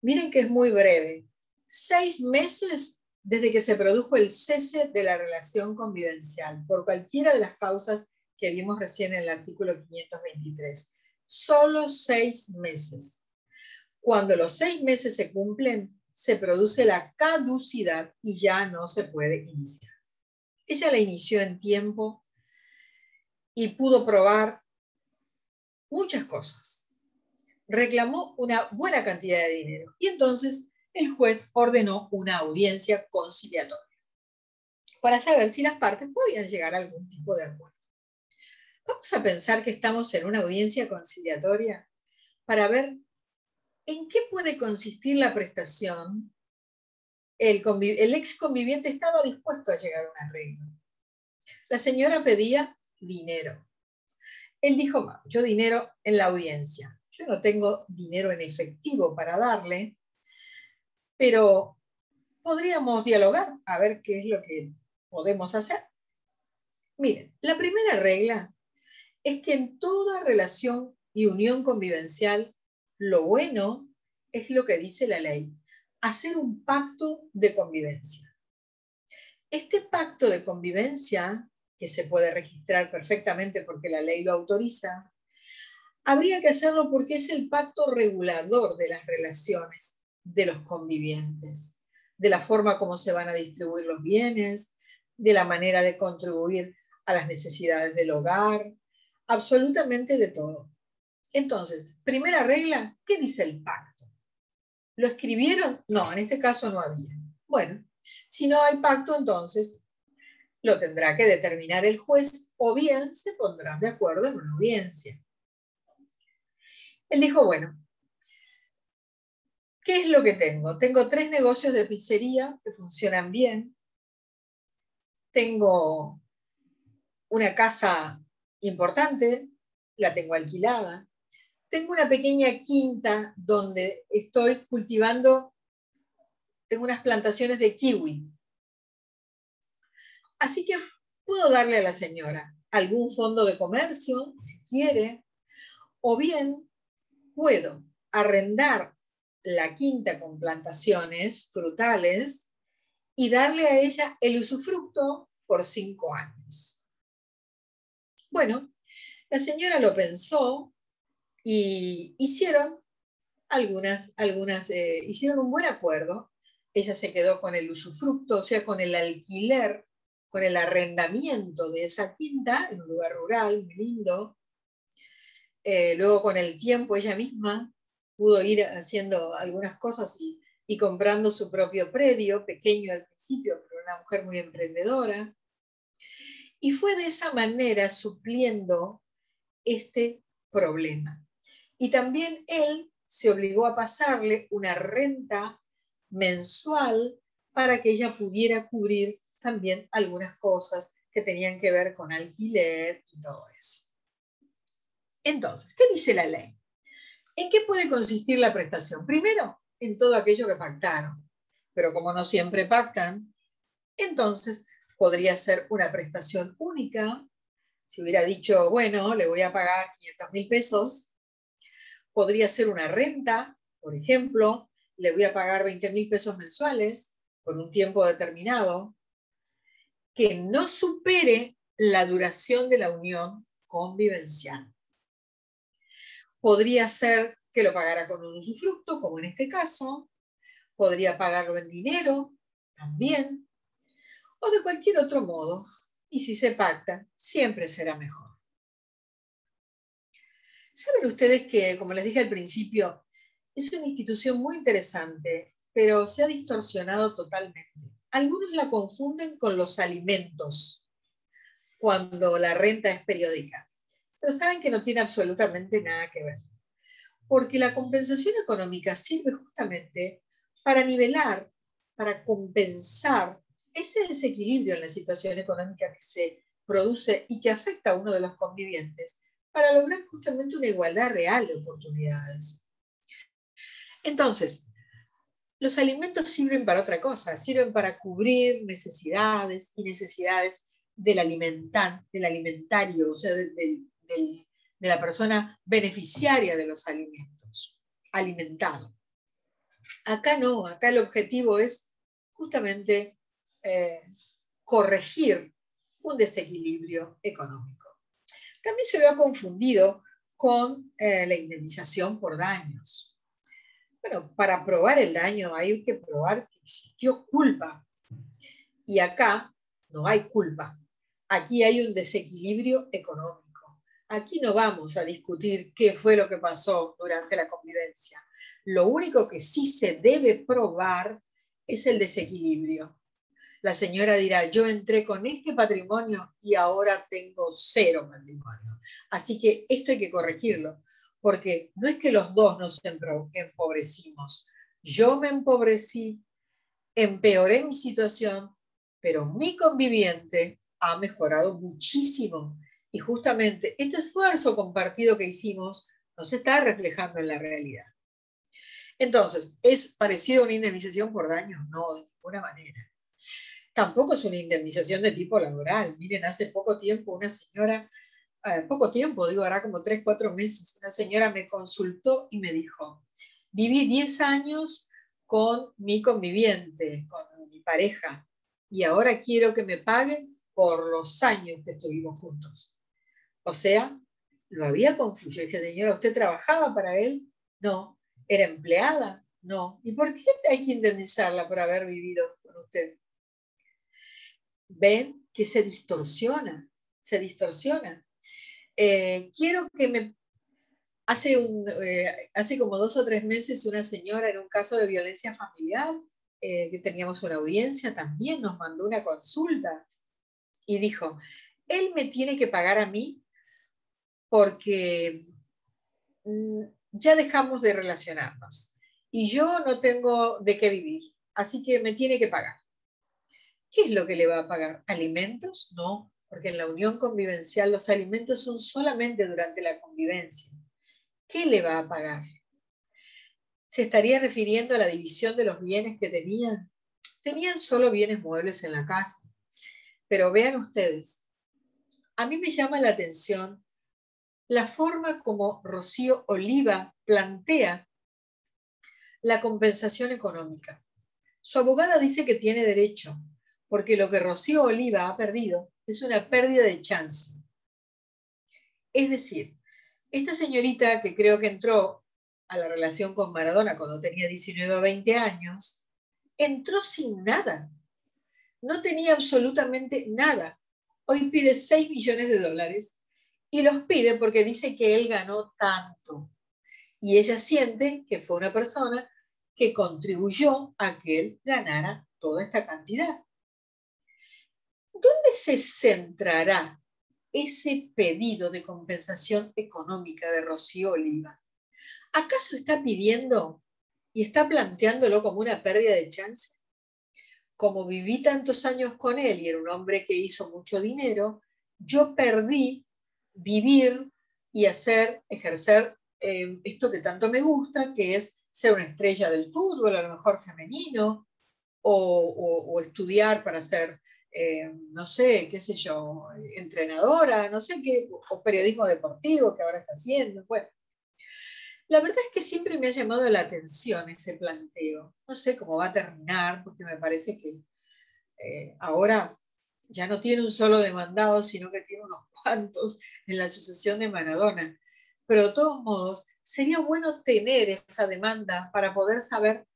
Miren que es muy breve. 6 meses desde que se produjo el cese de la relación convivencial, por cualquiera de las causas que vimos recién en el artículo 523. Solo 6 meses. Cuando los 6 meses se cumplen, se produce la caducidad y ya no se puede iniciar. Ella la inició en tiempo y pudo probar muchas cosas. Reclamó una buena cantidad de dinero y entonces el juez ordenó una audiencia conciliatoria para saber si las partes podían llegar a algún tipo de acuerdo. Vamos a pensar que estamos en una audiencia conciliatoria para ver en qué puede consistir la prestación. El ex conviviente estaba dispuesto a llegar a un arreglo. La señora pedía dinero. Él dijo, yo dinero en la audiencia. Yo no tengo dinero en efectivo para darle, pero podríamos dialogar a ver qué es lo que podemos hacer. Miren, la primera regla es que en toda relación y unión convivencial, lo bueno es lo que dice la ley, hacer un pacto de convivencia. Este pacto de convivencia, que se puede registrar perfectamente porque la ley lo autoriza, habría que hacerlo porque es el pacto regulador de las relaciones de los convivientes, de la forma como se van a distribuir los bienes, de la manera de contribuir a las necesidades del hogar, absolutamente de todo. Entonces, primera regla, ¿qué dice el pacto? ¿Lo escribieron? No, en este caso no había. Bueno, si no hay pacto, entonces lo tendrá que determinar el juez o bien se pondrán de acuerdo en una audiencia. Él dijo, bueno, ¿qué es lo que tengo? Tengo 3 negocios de pizzería que funcionan bien. Tengo una casa importante, la tengo alquilada. Tengo una pequeña quinta donde estoy cultivando, tengo unas plantaciones de kiwi. Así que puedo darle a la señora algún fondo de comercio, si quiere, o bien puedo arrendar la quinta con plantaciones frutales y darle a ella el usufructo por 5 años. Bueno, la señora lo pensó y hicieron algunas hicieron un buen acuerdo. Ella se quedó con el usufructo, o sea, con el alquiler, con el arrendamiento de esa quinta en un lugar rural, muy lindo. Luego con el tiempo ella misma pudo ir haciendo algunas cosas y comprando su propio predio, pequeño al principio, pero una mujer muy emprendedora. Y fue de esa manera supliendo este problema. Y también él se obligó a pasarle una renta mensual para que ella pudiera cubrir también algunas cosas que tenían que ver con alquiler y todo eso. Entonces, ¿qué dice la ley? ¿En qué puede consistir la prestación? Primero, en todo aquello que pactaron. Pero como no siempre pactan, entonces podría ser una prestación única. Si hubiera dicho, bueno, le voy a pagar 500.000 pesos, podría ser una renta, por ejemplo, le voy a pagar 20.000 pesos mensuales por un tiempo determinado, que no supere la duración de la unión convivencial. Podría ser que lo pagara con un usufructo, como en este caso, podría pagarlo en dinero, también, o de cualquier otro modo, y si se pacta, siempre será mejor. ¿Saben ustedes que, como les dije al principio, es una institución muy interesante, pero se ha distorsionado totalmente? Algunos la confunden con los alimentos, cuando la renta es periódica, pero saben que no tiene absolutamente nada que ver, porque la compensación económica sirve justamente para nivelar, para compensar ese desequilibrio en la situación económica que se produce y que afecta a uno de los convivientes, para lograr justamente una igualdad real de oportunidades. Entonces, los alimentos sirven para otra cosa, sirven para cubrir necesidades y necesidades del alimentario, o sea, de la persona beneficiaria de los alimentos, alimentado. Acá no, acá el objetivo es justamente corregir un desequilibrio económico. También se lo ha confundido con la indemnización por daños. Bueno, para probar el daño hay que probar que existió culpa. Y acá no hay culpa. Aquí hay un desequilibrio económico. Aquí no vamos a discutir qué fue lo que pasó durante la convivencia. Lo único que sí se debe probar es el desequilibrio. La señora dirá, yo entré con este patrimonio y ahora tengo 0 patrimonio. Así que esto hay que corregirlo, porque no es que los dos nos empobrecimos. Yo me empobrecí, empeoré mi situación, pero mi conviviente ha mejorado muchísimo. Y justamente este esfuerzo compartido que hicimos nos está reflejando en la realidad. Entonces, ¿es parecido a una indemnización por daños? No, de ninguna manera. Tampoco es una indemnización de tipo laboral. Miren, hace poco tiempo una señora, poco tiempo, digo, hará como 3, 4 meses, una señora me consultó y me dijo, viví 10 años con mi conviviente, con mi pareja, y ahora quiero que me paguen por los años que estuvimos juntos. O sea, lo había confundido. Yo dije, señora, ¿usted trabajaba para él? No. ¿Era empleada? No. ¿Y por qué hay que indemnizarla por haber vivido con usted? Ven que se distorsiona, se distorsiona. Quiero que me... Hace como 2 o 3 meses una señora en un caso de violencia familiar, que teníamos una audiencia, también nos mandó una consulta y dijo, él me tiene que pagar a mí porque ya dejamos de relacionarnos y yo no tengo de qué vivir, así que me tiene que pagar. ¿Qué es lo que le va a pagar? ¿Alimentos? No, porque en la unión convivencial los alimentos son solamente durante la convivencia. ¿Qué le va a pagar? ¿Se estaría refiriendo a la división de los bienes que tenían? Tenían solo bienes muebles en la casa. Pero vean ustedes, a mí me llama la atención la forma como Rocío Oliva plantea la compensación económica. Su abogada dice que tiene derecho, porque lo que Rocío Oliva ha perdido es una pérdida de chance. Es decir, esta señorita que creo que entró a la relación con Maradona cuando tenía 19 o 20 años, entró sin nada. No tenía absolutamente nada. Hoy pide 6 millones de dólares y los pide porque dice que él ganó tanto. Y ella siente que fue una persona que contribuyó a que él ganara toda esta cantidad. ¿Dónde se centrará ese pedido de compensación económica de Rocío Oliva? ¿Acaso está pidiendo y está planteándolo como una pérdida de chance? Como viví tantos años con él y era un hombre que hizo mucho dinero, yo perdí vivir y ejercer esto que tanto me gusta, que es ser una estrella del fútbol, a lo mejor femenino, o estudiar para ser, no sé, qué sé yo, entrenadora, no sé qué, o periodismo deportivo que ahora está haciendo. Bueno, la verdad es que siempre me ha llamado la atención ese planteo. No sé cómo va a terminar, porque me parece que ahora ya no tiene un solo demandado, sino que tiene unos cuantos en la sucesión de Maradona. Pero de todos modos, sería bueno tener esa demanda para poder saber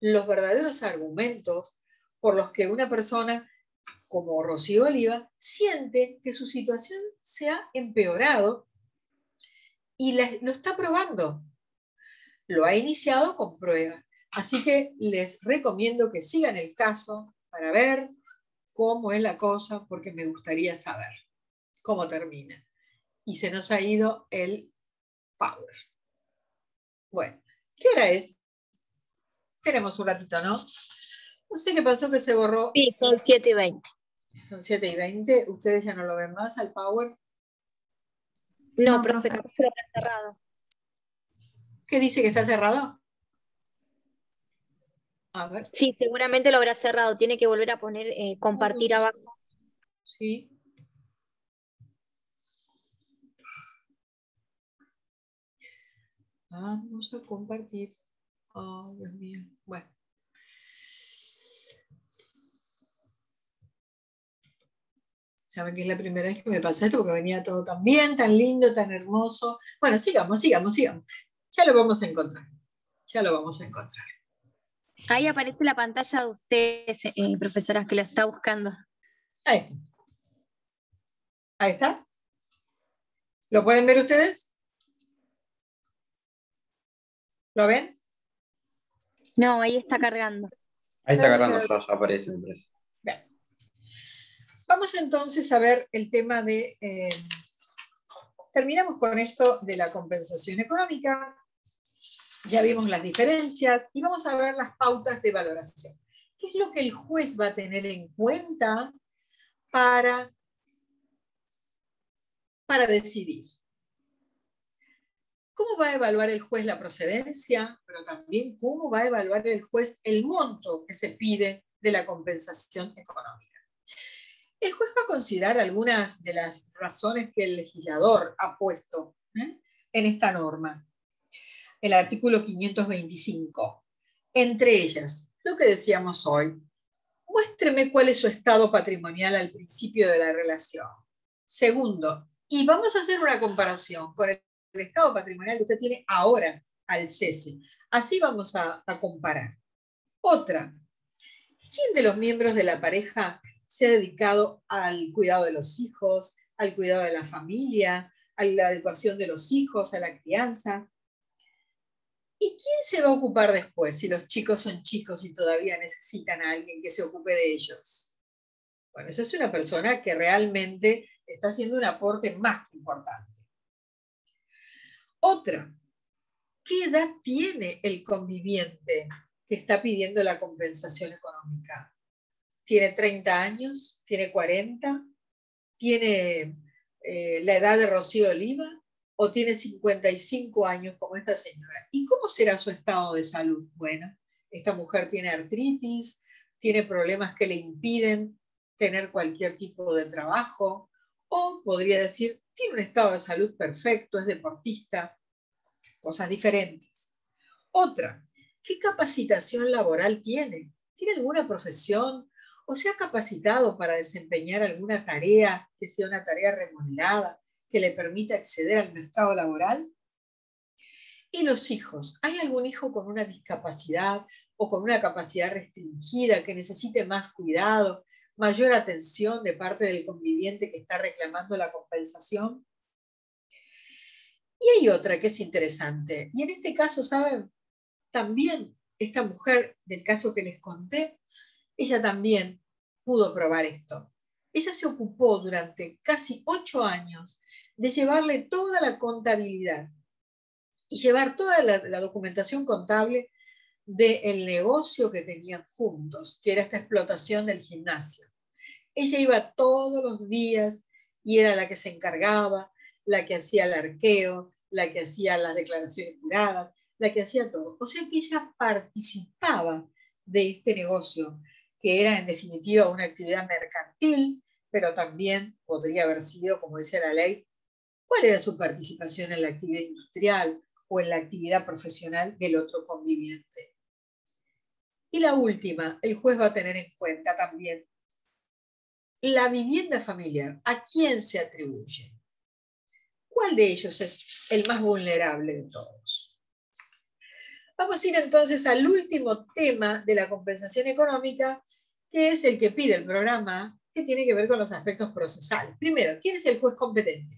los verdaderos argumentos por los que una persona como Rocío Oliva siente que su situación se ha empeorado y lo está probando. Lo ha iniciado con pruebas. Así que les recomiendo que sigan el caso para ver cómo es la cosa, porque me gustaría saber cómo termina. Y se nos ha ido el power. Bueno, ¿qué hora es? Tenemos un ratito, ¿no? No sé qué pasó que se borró. Sí, son 7:20. Son 7:20. ¿Ustedes ya no lo ven más al power? No, profe, capaz que lo habrá cerrado. ¿Qué dice que está cerrado? A ver. Sí, seguramente lo habrá cerrado. Tiene que volver a poner compartir abajo. Sí. Vamos a compartir. Oh, Dios mío. Bueno. Saben que es la primera vez que me pasa esto porque venía todo tan bien, tan lindo, tan hermoso. Bueno, sigamos. Ya lo vamos a encontrar. Ya lo vamos a encontrar. Ahí aparece la pantalla de ustedes, profesoras, que lo está buscando. Ahí está. Ahí está. ¿Lo pueden ver ustedes? ¿Lo ven? No, ahí está cargando. Ahí está cargando, ya aparece, me parece. Bien. Vamos entonces a ver el tema de... terminamos con esto de la compensación económica. Ya vimos las diferencias y vamos a ver las pautas de valoración. ¿Qué es lo que el juez va a tener en cuenta para decidir? ¿Cómo va a evaluar el juez la procedencia? Pero también cómo va a evaluar el juez el monto que se pide de la compensación económica. El juez va a considerar algunas de las razones que el legislador ha puesto en esta norma. El artículo 525. Entre ellas, lo que decíamos hoy, muéstreme cuál es su estado patrimonial al principio de la relación. Segundo, y vamos a hacer una comparación con el estado patrimonial que usted tiene ahora al cese. Así vamos a comparar. Otra, ¿quién de los miembros de la pareja se ha dedicado al cuidado de los hijos, al cuidado de la familia, a la educación de los hijos, a la crianza? ¿Y quién se va a ocupar después si los chicos son chicos y todavía necesitan a alguien que se ocupe de ellos? Bueno, esa es una persona que realmente está haciendo un aporte más que importante. Otra, ¿qué edad tiene el conviviente que está pidiendo la compensación económica? ¿Tiene 30 años? ¿Tiene 40? ¿Tiene la edad de Rocío Oliva? ¿O tiene 55 años como esta señora? ¿Y cómo será su estado de salud? Bueno, esta mujer tiene artritis, tiene problemas que le impiden tener cualquier tipo de trabajo, o podría decir, tiene un estado de salud perfecto, es deportista, cosas diferentes. Otra, ¿qué capacitación laboral tiene? ¿Tiene alguna profesión? ¿O se ha capacitado para desempeñar alguna tarea que sea una tarea remunerada, que le permita acceder al mercado laboral? Y los hijos, ¿hay algún hijo con una discapacidad o con una capacidad restringida que necesite más cuidado, mayor atención de parte del conviviente que está reclamando la compensación? Y hay otra que es interesante. Y en este caso, ¿saben? También esta mujer del caso que les conté, ella también pudo probar esto. Ella se ocupó durante casi 8 años de llevarle toda la contabilidad y llevar toda la documentación contable del negocio que tenían juntos, que era esta explotación del gimnasio. Ella iba todos los días y era la que se encargaba, la que hacía el arqueo, la que hacía las declaraciones juradas, la que hacía todo. O sea que ella participaba de este negocio, que era en definitiva una actividad mercantil, pero también podría haber sido, como dice la ley, ¿cuál era su participación en la actividad industrial o en la actividad profesional del otro conviviente? Y la última, el juez va a tener en cuenta también la vivienda familiar. ¿A quién se atribuye? ¿Cuál de ellos es el más vulnerable de todos? Vamos a ir entonces al último tema de la compensación económica, que es el que pide el programa, que tiene que ver con los aspectos procesales. Primero, ¿quién es el juez competente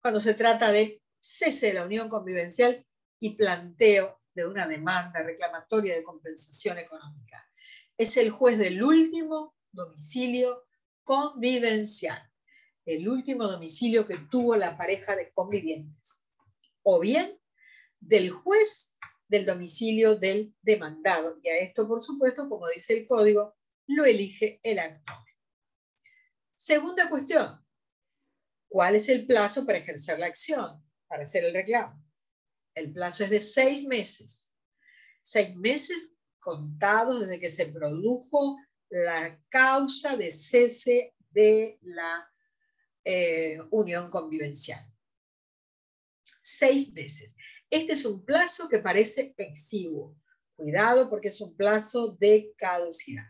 cuando se trata de cese de la unión convivencial y planteo de una demanda reclamatoria de compensación económica? Es el juez del último domicilio convivencial, el último domicilio que tuvo la pareja de convivientes, o bien del juez del domicilio del demandado. Y a esto, por supuesto, como dice el código, lo elige el actor. Segunda cuestión, ¿cuál es el plazo para ejercer la acción, para hacer el reclamo? El plazo es de 6 meses. 6 meses contados desde que se produjo la causa de cese de la unión convivencial. 6 meses. Este es un plazo que parece exiguo. Cuidado porque es un plazo de caducidad.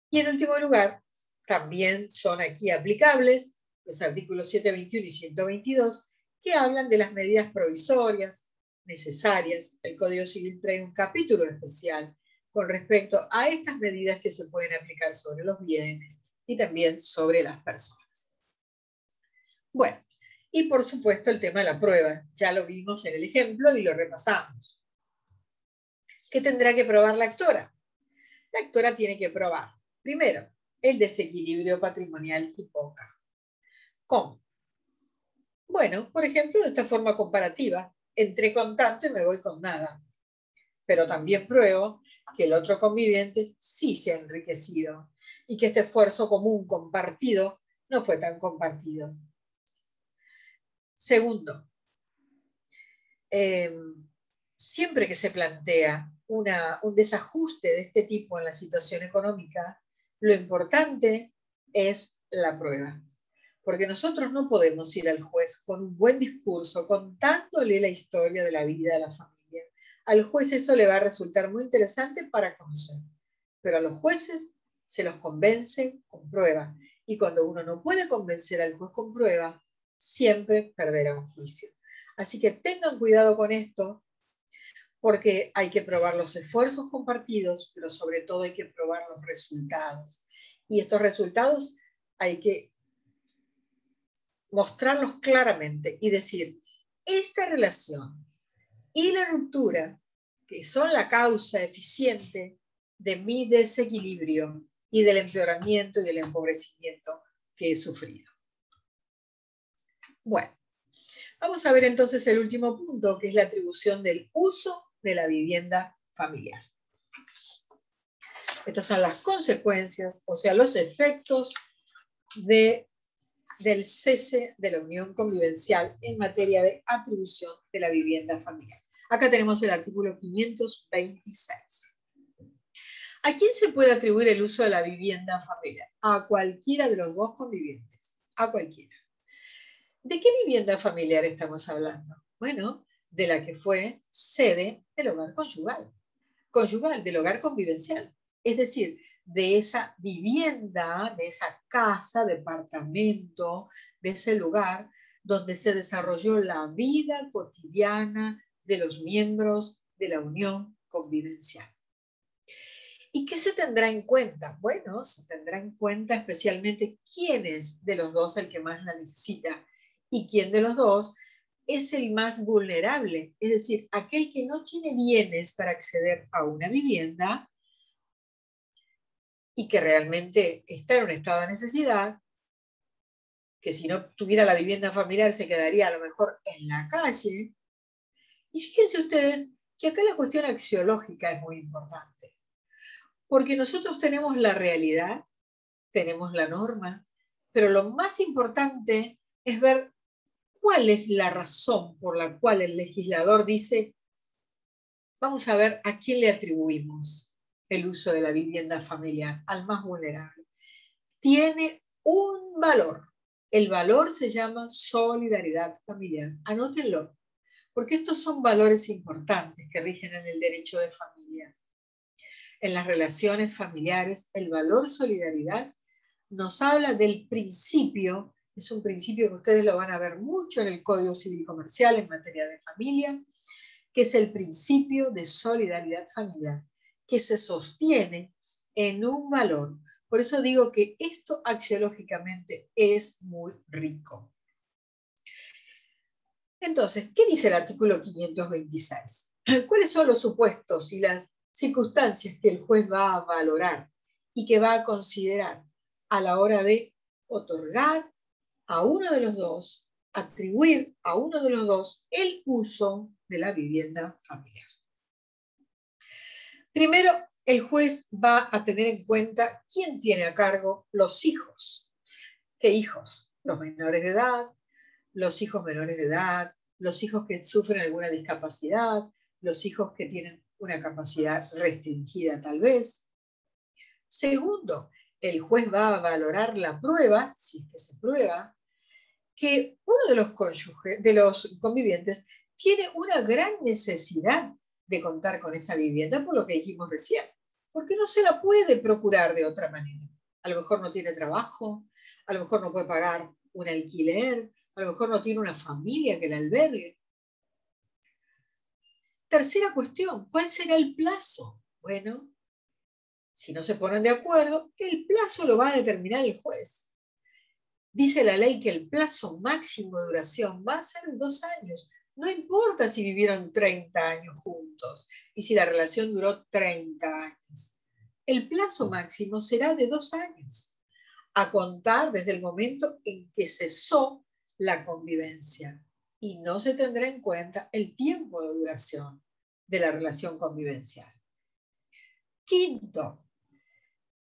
Y en último lugar, también son aquí aplicables los artículos 721 y 122 que hablan de las medidas provisorias necesarias. El Código Civil trae un capítulo especial con respecto a estas medidas que se pueden aplicar sobre los bienes y también sobre las personas. Bueno, y por supuesto el tema de la prueba. Ya lo vimos en el ejemplo y lo repasamos. ¿Qué tendrá que probar la actora? La actora tiene que probar, primero, el desequilibrio patrimonial hipócrita. ¿Cómo? Bueno, por ejemplo, de esta forma comparativa. Entré con tanto y me voy con nada. Pero también pruebo que el otro conviviente sí se ha enriquecido y que este esfuerzo común compartido no fue tan compartido. Segundo, siempre que se plantea un desajuste de este tipo en la situación económica, lo importante es la prueba. Porque nosotros no podemos ir al juez con un buen discurso, contándole la historia de la vida de la familia. Al juez eso le va a resultar muy interesante para conocer. Pero a los jueces se los convence con prueba. Y cuando uno no puede convencer al juez con prueba, siempre perderá un juicio. Así que tengan cuidado con esto, porque hay que probar los esfuerzos compartidos, pero sobre todo hay que probar los resultados. Y estos resultados hay que mostrarlos claramente y decir, esta relación y la ruptura, que son la causa eficiente de mi desequilibrio y del empeoramiento y del empobrecimiento que he sufrido. Bueno, vamos a ver entonces el último punto, que es la atribución del uso de la vivienda familiar. Estas son las consecuencias, o sea, los efectos del cese de la unión convivencial en materia de atribución de la vivienda familiar. Acá tenemos el artículo 526. ¿A quién se puede atribuir el uso de la vivienda familiar? A cualquiera de los dos convivientes, a cualquiera. ¿De qué vivienda familiar estamos hablando? Bueno, de la que fue sede del hogar conyugal, del hogar convivencial, es decir, de esa vivienda, de esa casa, departamento, de ese lugar donde se desarrolló la vida cotidiana de los miembros de la unión convivencial. ¿Y qué se tendrá en cuenta? Bueno, se tendrá en cuenta especialmente quién es de los dos el que más la necesita y quién de los dos es el más vulnerable, es decir, aquel que no tiene bienes para acceder a una vivienda y que realmente está en un estado de necesidad, que si no tuviera la vivienda familiar se quedaría a lo mejor en la calle. Y fíjense ustedes que acá la cuestión axiológica es muy importante, porque nosotros tenemos la realidad, tenemos la norma, pero lo más importante es ver cuál es la razón por la cual el legislador dice, vamos a ver a quién le atribuimos el uso de la vivienda familiar, al más vulnerable. Tiene un valor. El valor se llama solidaridad familiar. Anótenlo, porque estos son valores importantes que rigen en el derecho de familia. En las relaciones familiares, el valor solidaridad nos habla del principio, es un principio que ustedes lo van a ver mucho en el Código Civil Comercial en materia de familia, que es el principio de solidaridad familiar, que se sostiene en un valor. Por eso digo que esto axiológicamente es muy rico. Entonces, ¿qué dice el artículo 526? ¿Cuáles son los supuestos y las circunstancias que el juez va a valorar y que va a considerar a la hora de otorgar a uno de los dos, atribuir a uno de los dos el uso de la vivienda familiar? Primero, el juez va a tener en cuenta quién tiene a cargo los hijos. ¿Qué hijos? Los menores de edad, los hijos menores de edad, los hijos que sufren alguna discapacidad, los hijos que tienen una capacidad restringida tal vez. Segundo, el juez va a valorar la prueba, si es que se prueba, que uno de los convivientes tiene una gran necesidad de contar con esa vivienda, por lo que dijimos recién, porque no se la puede procurar de otra manera. A lo mejor no tiene trabajo, a lo mejor no puede pagar un alquiler, a lo mejor no tiene una familia que la albergue. Tercera cuestión, ¿cuál será el plazo? Bueno, si no se ponen de acuerdo, el plazo lo va a determinar el juez. Dice la ley que el plazo máximo de duración va a ser 2 años. No importa si vivieron 30 años juntos y si la relación duró 30 años. El plazo máximo será de 2 años, a contar desde el momento en que cesó la convivencia. Y no se tendrá en cuenta el tiempo de duración de la relación convivencial. Quinto,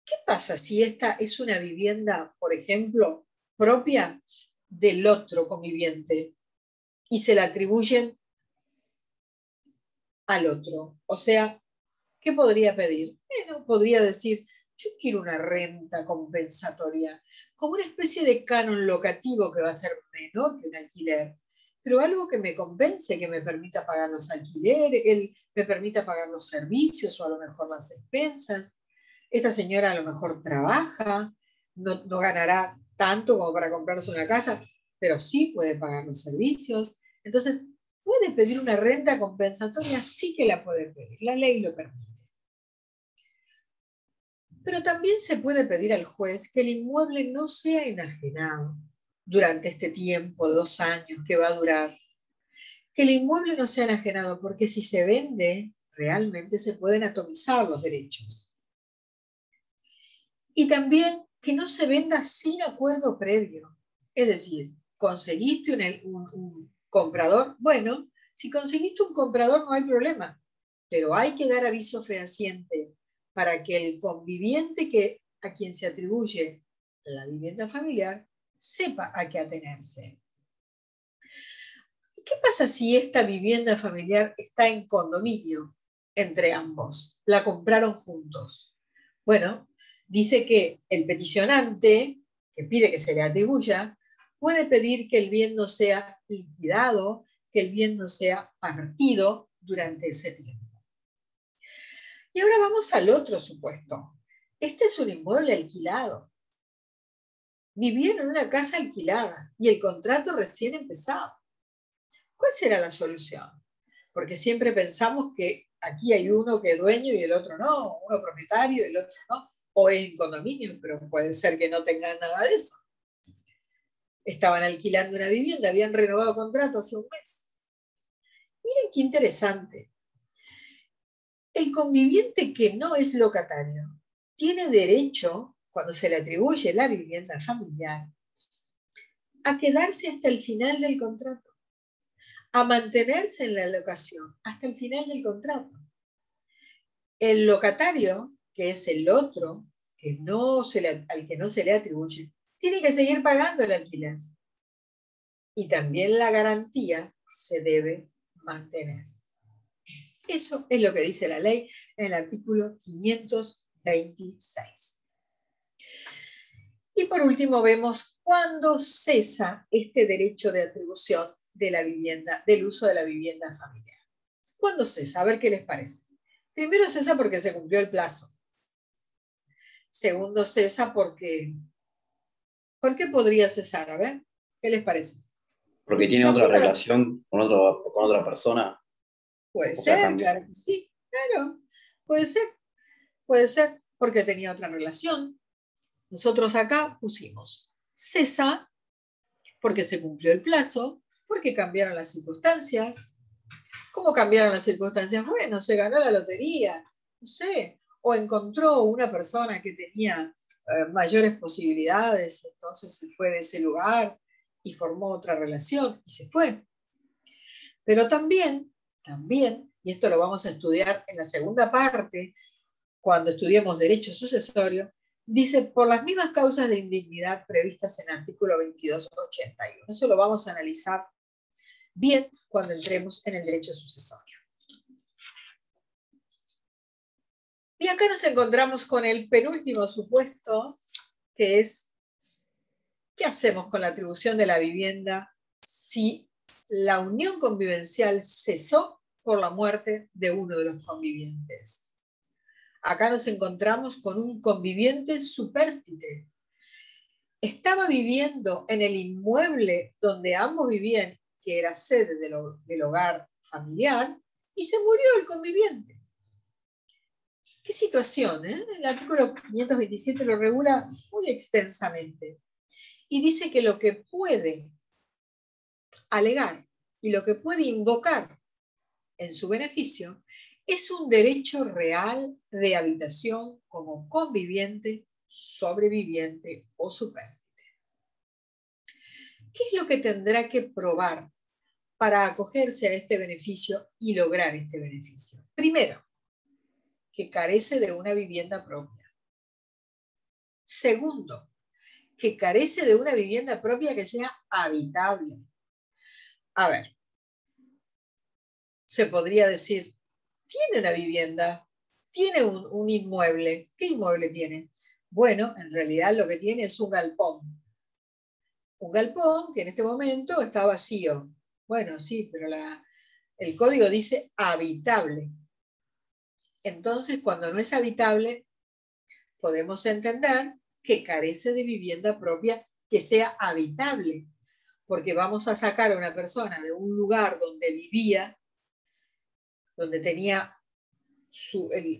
¿qué pasa si esta es una vivienda, por ejemplo, propia del otro conviviente y se la atribuyen al otro? O sea, ¿qué podría pedir? Bueno, podría decir, yo quiero una renta compensatoria, como una especie de canon locativo que va a ser menor que un alquiler, pero algo que me compense, que me permita pagar los alquileres, me permita pagar los servicios o a lo mejor las expensas. Esta señora a lo mejor trabaja, no ganará tanto como para comprarse una casa, pero sí puede pagar los servicios. Entonces, ¿puede pedir una renta compensatoria? Sí que la puede pedir, la ley lo permite. Pero también se puede pedir al juez que el inmueble no sea enajenado durante este tiempo, 2 años que va a durar. Que el inmueble no sea enajenado, porque si se vende, realmente se pueden atomizar los derechos. Y también que no se venda sin acuerdo previo. Es decir, conseguiste un comprador, bueno, si conseguiste un comprador no hay problema, pero hay que dar aviso fehaciente para que el conviviente a quien se atribuye la vivienda familiar sepa a qué atenerse. ¿Y qué pasa si esta vivienda familiar está en condominio entre ambos? La compraron juntos. Bueno, dice que el peticionante, que pide que se le atribuya, puede pedir que el bien no sea liquidado, que el bien no sea partido durante ese tiempo. Y ahora vamos al otro supuesto. Este es un inmueble alquilado. vivían en una casa alquilada y el contrato recién empezaba. ¿Cuál será la solución? Porque siempre pensamos que aquí hay uno que es dueño y el otro no, uno propietario y el otro no, o en condominio, pero puede ser que no tengan nada de eso. Estaban alquilando una vivienda, habían renovado contrato hace un mes. Miren qué interesante. El conviviente que no es locatario tiene derecho, cuando se le atribuye la vivienda familiar, a quedarse hasta el final del contrato, a mantenerse en la locación hasta el final del contrato. El locatario, que es el otro al que no se le atribuye, tiene que seguir pagando el alquiler. Y también la garantía se debe mantener. Eso es lo que dice la ley en el artículo 526. Y por último vemos cuándo cesa este derecho de atribución de la vivienda, del uso de la vivienda familiar. ¿Cuándo cesa? A ver qué les parece. Primero cesa porque se cumplió el plazo. Segundo cesa porque... ¿Por qué podría cesar? A ver, ¿qué les parece? Porque tiene otra relación con otra persona. Puede ser, claro que sí, claro. Puede ser porque tenía otra relación. Nosotros acá pusimos cesa porque se cumplió el plazo, porque cambiaron las circunstancias. ¿Cómo cambiaron las circunstancias? Bueno, se ganó la lotería, no sé, o encontró una persona que tenía mayores posibilidades, entonces se fue de ese lugar y formó otra relación y se fue. Pero también, y esto lo vamos a estudiar en la segunda parte, cuando estudiemos derecho sucesorio, dice, por las mismas causas de indignidad previstas en el artículo 2281. Eso lo vamos a analizar bien cuando entremos en el derecho sucesorio. Y acá nos encontramos con el penúltimo supuesto, que es, ¿qué hacemos con la atribución de la vivienda si la unión convivencial cesó por la muerte de uno de los convivientes? Acá nos encontramos con un conviviente supérstite. Estaba viviendo en el inmueble donde ambos vivían, que era sede del hogar familiar, y se murió el conviviente. ¿Qué situación? El artículo 527 lo regula muy extensamente. Y dice que lo que puede alegar y lo que puede invocar en su beneficio es un derecho real de habitación como conviviente, sobreviviente o supérstite. ¿Qué es lo que tendrá que probar para acogerse a este beneficio y lograr este beneficio? Primero, que carece de una vivienda propia. Segundo, que carece de una vivienda propia que sea habitable. A ver, se podría decir, tiene una vivienda, tiene un inmueble. ¿Qué inmueble tiene? Bueno, en realidad lo que tiene es un galpón. Un galpón que en este momento está vacío. Bueno, sí, pero el código dice habitable. Entonces, cuando no es habitable, podemos entender que carece de vivienda propia que sea habitable, porque vamos a sacar a una persona de un lugar donde vivía, donde tenía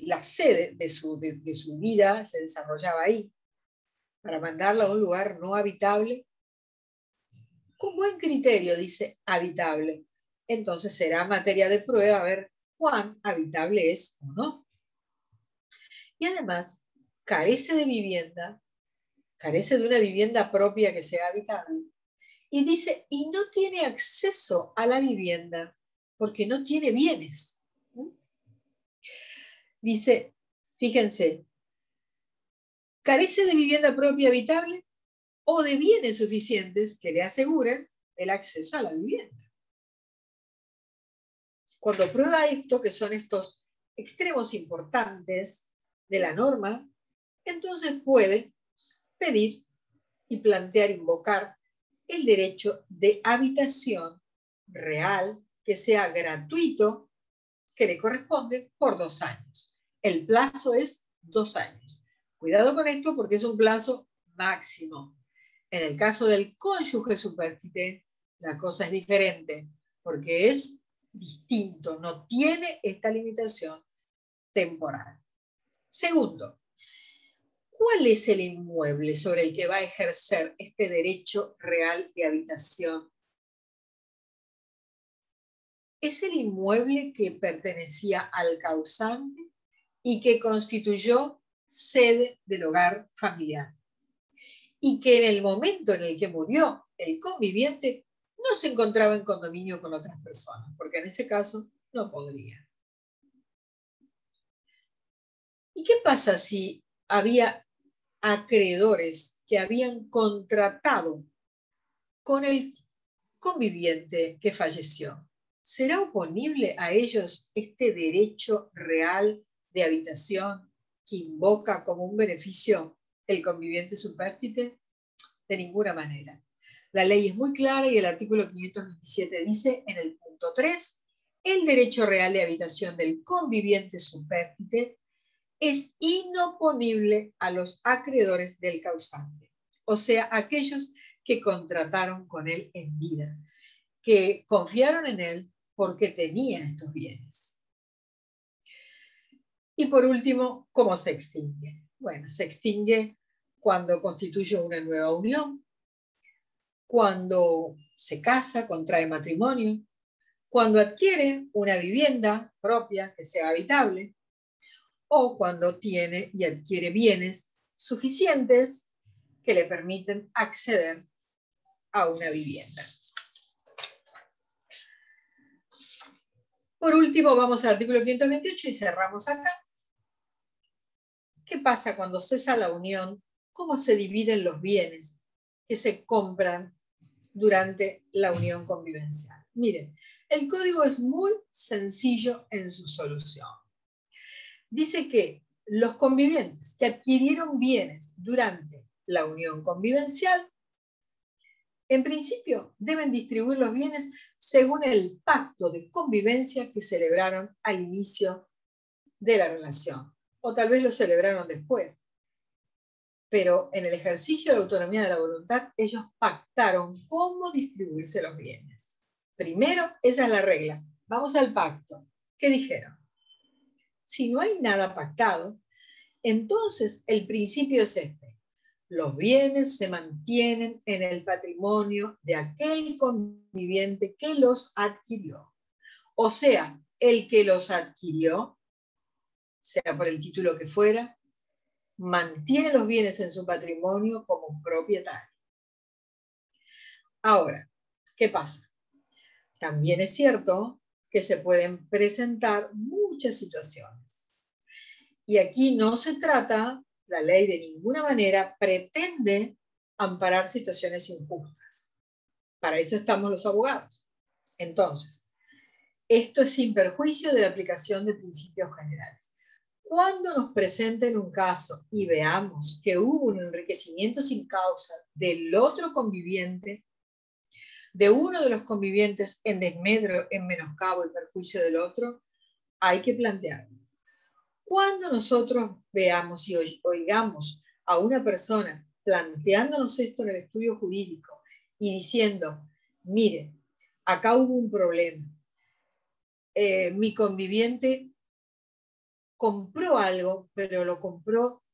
la sede de su vida, se desarrollaba ahí, para mandarla a un lugar no habitable, con buen criterio dice habitable. Entonces será materia de prueba a ver cuán habitable es o no. Y además, carece de vivienda, carece de una vivienda propia que sea habitable. Y dice, y no tiene acceso a la vivienda porque no tiene bienes. Dice, fíjense, carece de vivienda propia habitable o de bienes suficientes que le aseguren el acceso a la vivienda. Cuando prueba esto, que son estos extremos importantes de la norma, entonces puede pedir y plantear, invocar el derecho de habitación real que sea gratuito, que le corresponde por 2 años. El plazo es 2 años. Cuidado con esto porque es un plazo máximo. En el caso del cónyuge supérstite, la cosa es diferente, porque es distinto, no tiene esta limitación temporal. Segundo, ¿cuál es el inmueble sobre el que va a ejercer este derecho real de habitación? Es el inmueble que pertenecía al causante y que constituyó sede del hogar familiar. Y que en el momento en el que murió el conviviente no se encontraba en condominio con otras personas, porque en ese caso no podría. ¿Y qué pasa si había acreedores que habían contratado con el conviviente que falleció? ¿Será oponible a ellos este derecho real de habitación que invoca como un beneficio el conviviente supérstite? De ninguna manera. La ley es muy clara y el artículo 527 dice en el punto 3, el derecho real de habitación del conviviente supérstite es inoponible a los acreedores del causante, o sea, aquellos que contrataron con él en vida, que confiaron en él porque tenía estos bienes. Y por último, ¿cómo se extingue? Bueno, se extingue cuando constituye una nueva unión, cuando se casa, contrae matrimonio, cuando adquiere una vivienda propia que sea habitable, o cuando tiene y adquiere bienes suficientes que le permiten acceder a una vivienda. Por último, vamos al artículo 528 y cerramos acá. ¿Qué pasa cuando cesa la unión? ¿Cómo se dividen los bienes que se compran durante la unión convivencial? Miren, el código es muy sencillo en su solución. Dice que los convivientes que adquirieron bienes durante la unión convivencial, en principio deben distribuir los bienes según el pacto de convivencia que celebraron al inicio de la relación. O tal vez lo celebraron después. Pero en el ejercicio de la autonomía de la voluntad, ellos pactaron cómo distribuirse los bienes. Primero, esa es la regla. Vamos al pacto. ¿Qué dijeron? Si no hay nada pactado, entonces el principio es este. Los bienes se mantienen en el patrimonio de aquel conviviente que los adquirió. O sea, el que los adquirió, sea por el título que fuera, mantiene los bienes en su patrimonio como propietario. Ahora, ¿qué pasa? También es cierto que se pueden presentar muchas situaciones. Y aquí no se trata, la ley de ninguna manera pretende amparar situaciones injustas. Para eso estamos los abogados. Entonces, esto es sin perjuicio de la aplicación de principios generales. Cuando nos presenten un caso y veamos que hubo un enriquecimiento sin causa del otro conviviente, de uno de los convivientes en desmedro, en menoscabo y perjuicio del otro, hay que plantearlo. Cuando nosotros veamos y oigamos a una persona planteándonos esto en el estudio jurídico y diciendo, mire, acá hubo un problema, mi conviviente compró algo, pero lo compró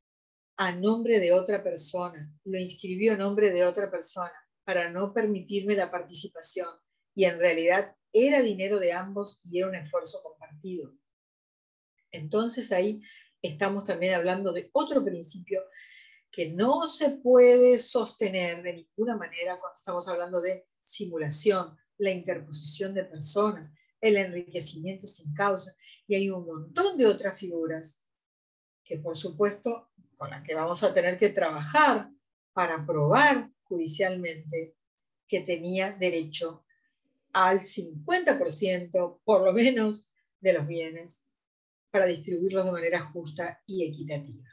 a nombre de otra persona, lo inscribió a nombre de otra persona para no permitirme la participación y en realidad era dinero de ambos y era un esfuerzo compartido. Entonces ahí estamos también hablando de otro principio que no se puede sostener de ninguna manera cuando estamos hablando de simulación, la interposición de personas, el enriquecimiento sin causa, y hay un montón de otras figuras que por supuesto con las que vamos a tener que trabajar para probar judicialmente que tenía derecho al 50% por lo menos de los bienes para distribuirlos de manera justa y equitativa.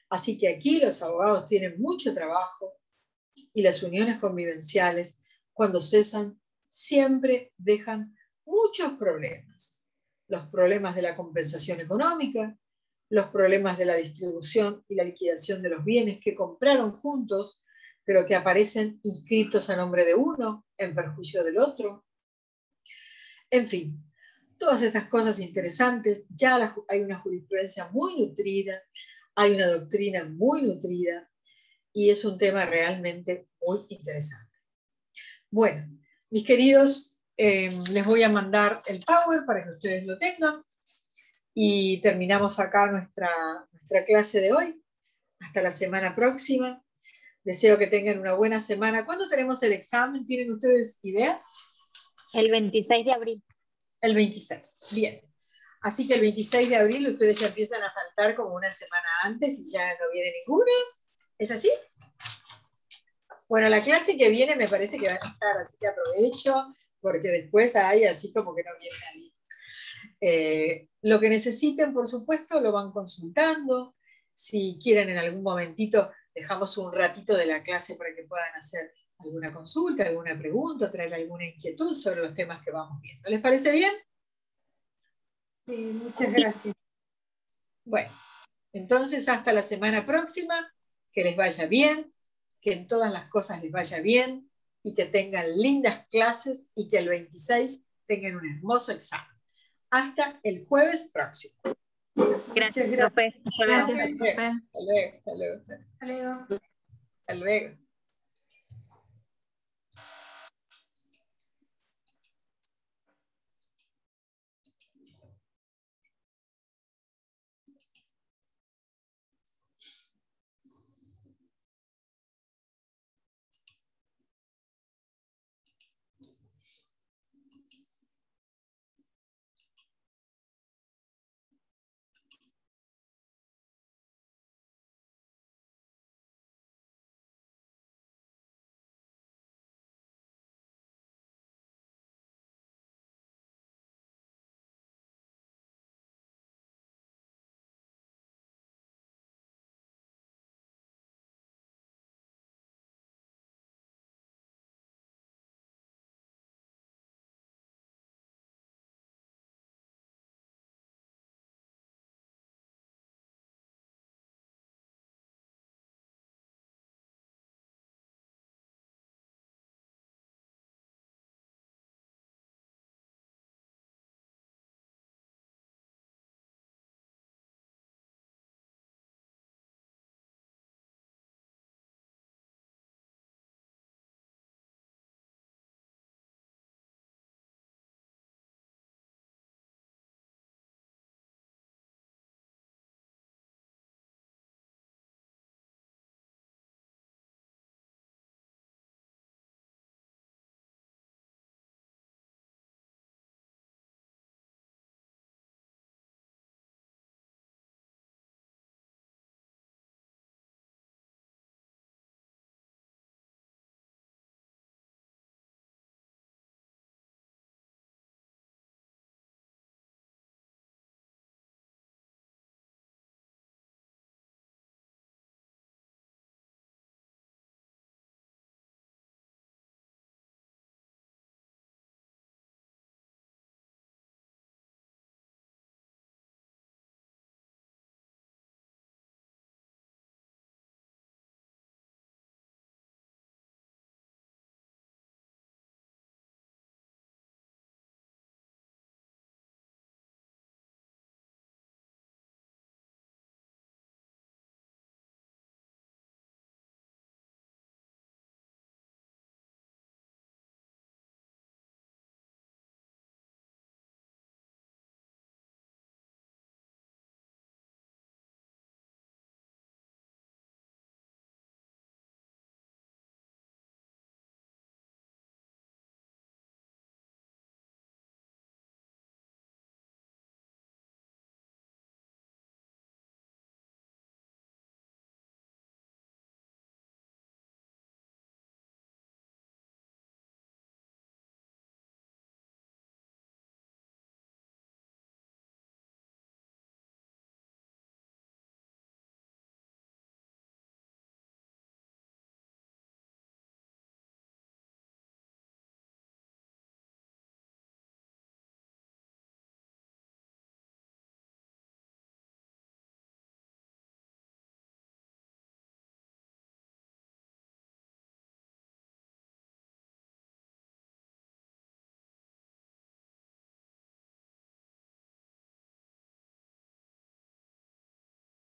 Así que aquí los abogados tienen mucho trabajo y las uniones convivenciales, cuando cesan, siempre dejan muchos problemas. Los problemas de la compensación económica, los problemas de la distribución y la liquidación de los bienes que compraron juntos pero que aparecen inscritos a nombre de uno en perjuicio del otro. En fin, todas estas cosas interesantes, ya hay una jurisprudencia muy nutrida, hay una doctrina muy nutrida y es un tema realmente muy interesante. Bueno, mis queridos, les voy a mandar el Power para que ustedes lo tengan y terminamos acá nuestra clase de hoy. Hasta la semana próxima. Deseo que tengan una buena semana. ¿Cuándo tenemos el examen? ¿Tienen ustedes idea? El 26 de abril. El 26, bien. Así que el 26 de abril ustedes ya empiezan a faltar como una semana antes y ya no viene ninguna. ¿Es así? Bueno, la clase que viene me parece que van a estar, así que aprovecho, porque después hay así como que no viene nadie. Lo que necesiten, por supuesto, lo van consultando. Si quieren en algún momentito, dejamos un ratito de la clase para que puedan hacer alguna consulta, alguna pregunta, traer alguna inquietud sobre los temas que vamos viendo. ¿Les parece bien? Sí, muchas gracias. Bueno, entonces hasta la semana próxima, que les vaya bien, que en todas las cosas les vaya bien y que tengan lindas clases y que el 26 tengan un hermoso examen. Hasta el jueves próximo. Gracias, profe. Gracias, Hasta luego. profe. Hasta luego. Hasta luego. Hasta luego. Hasta luego.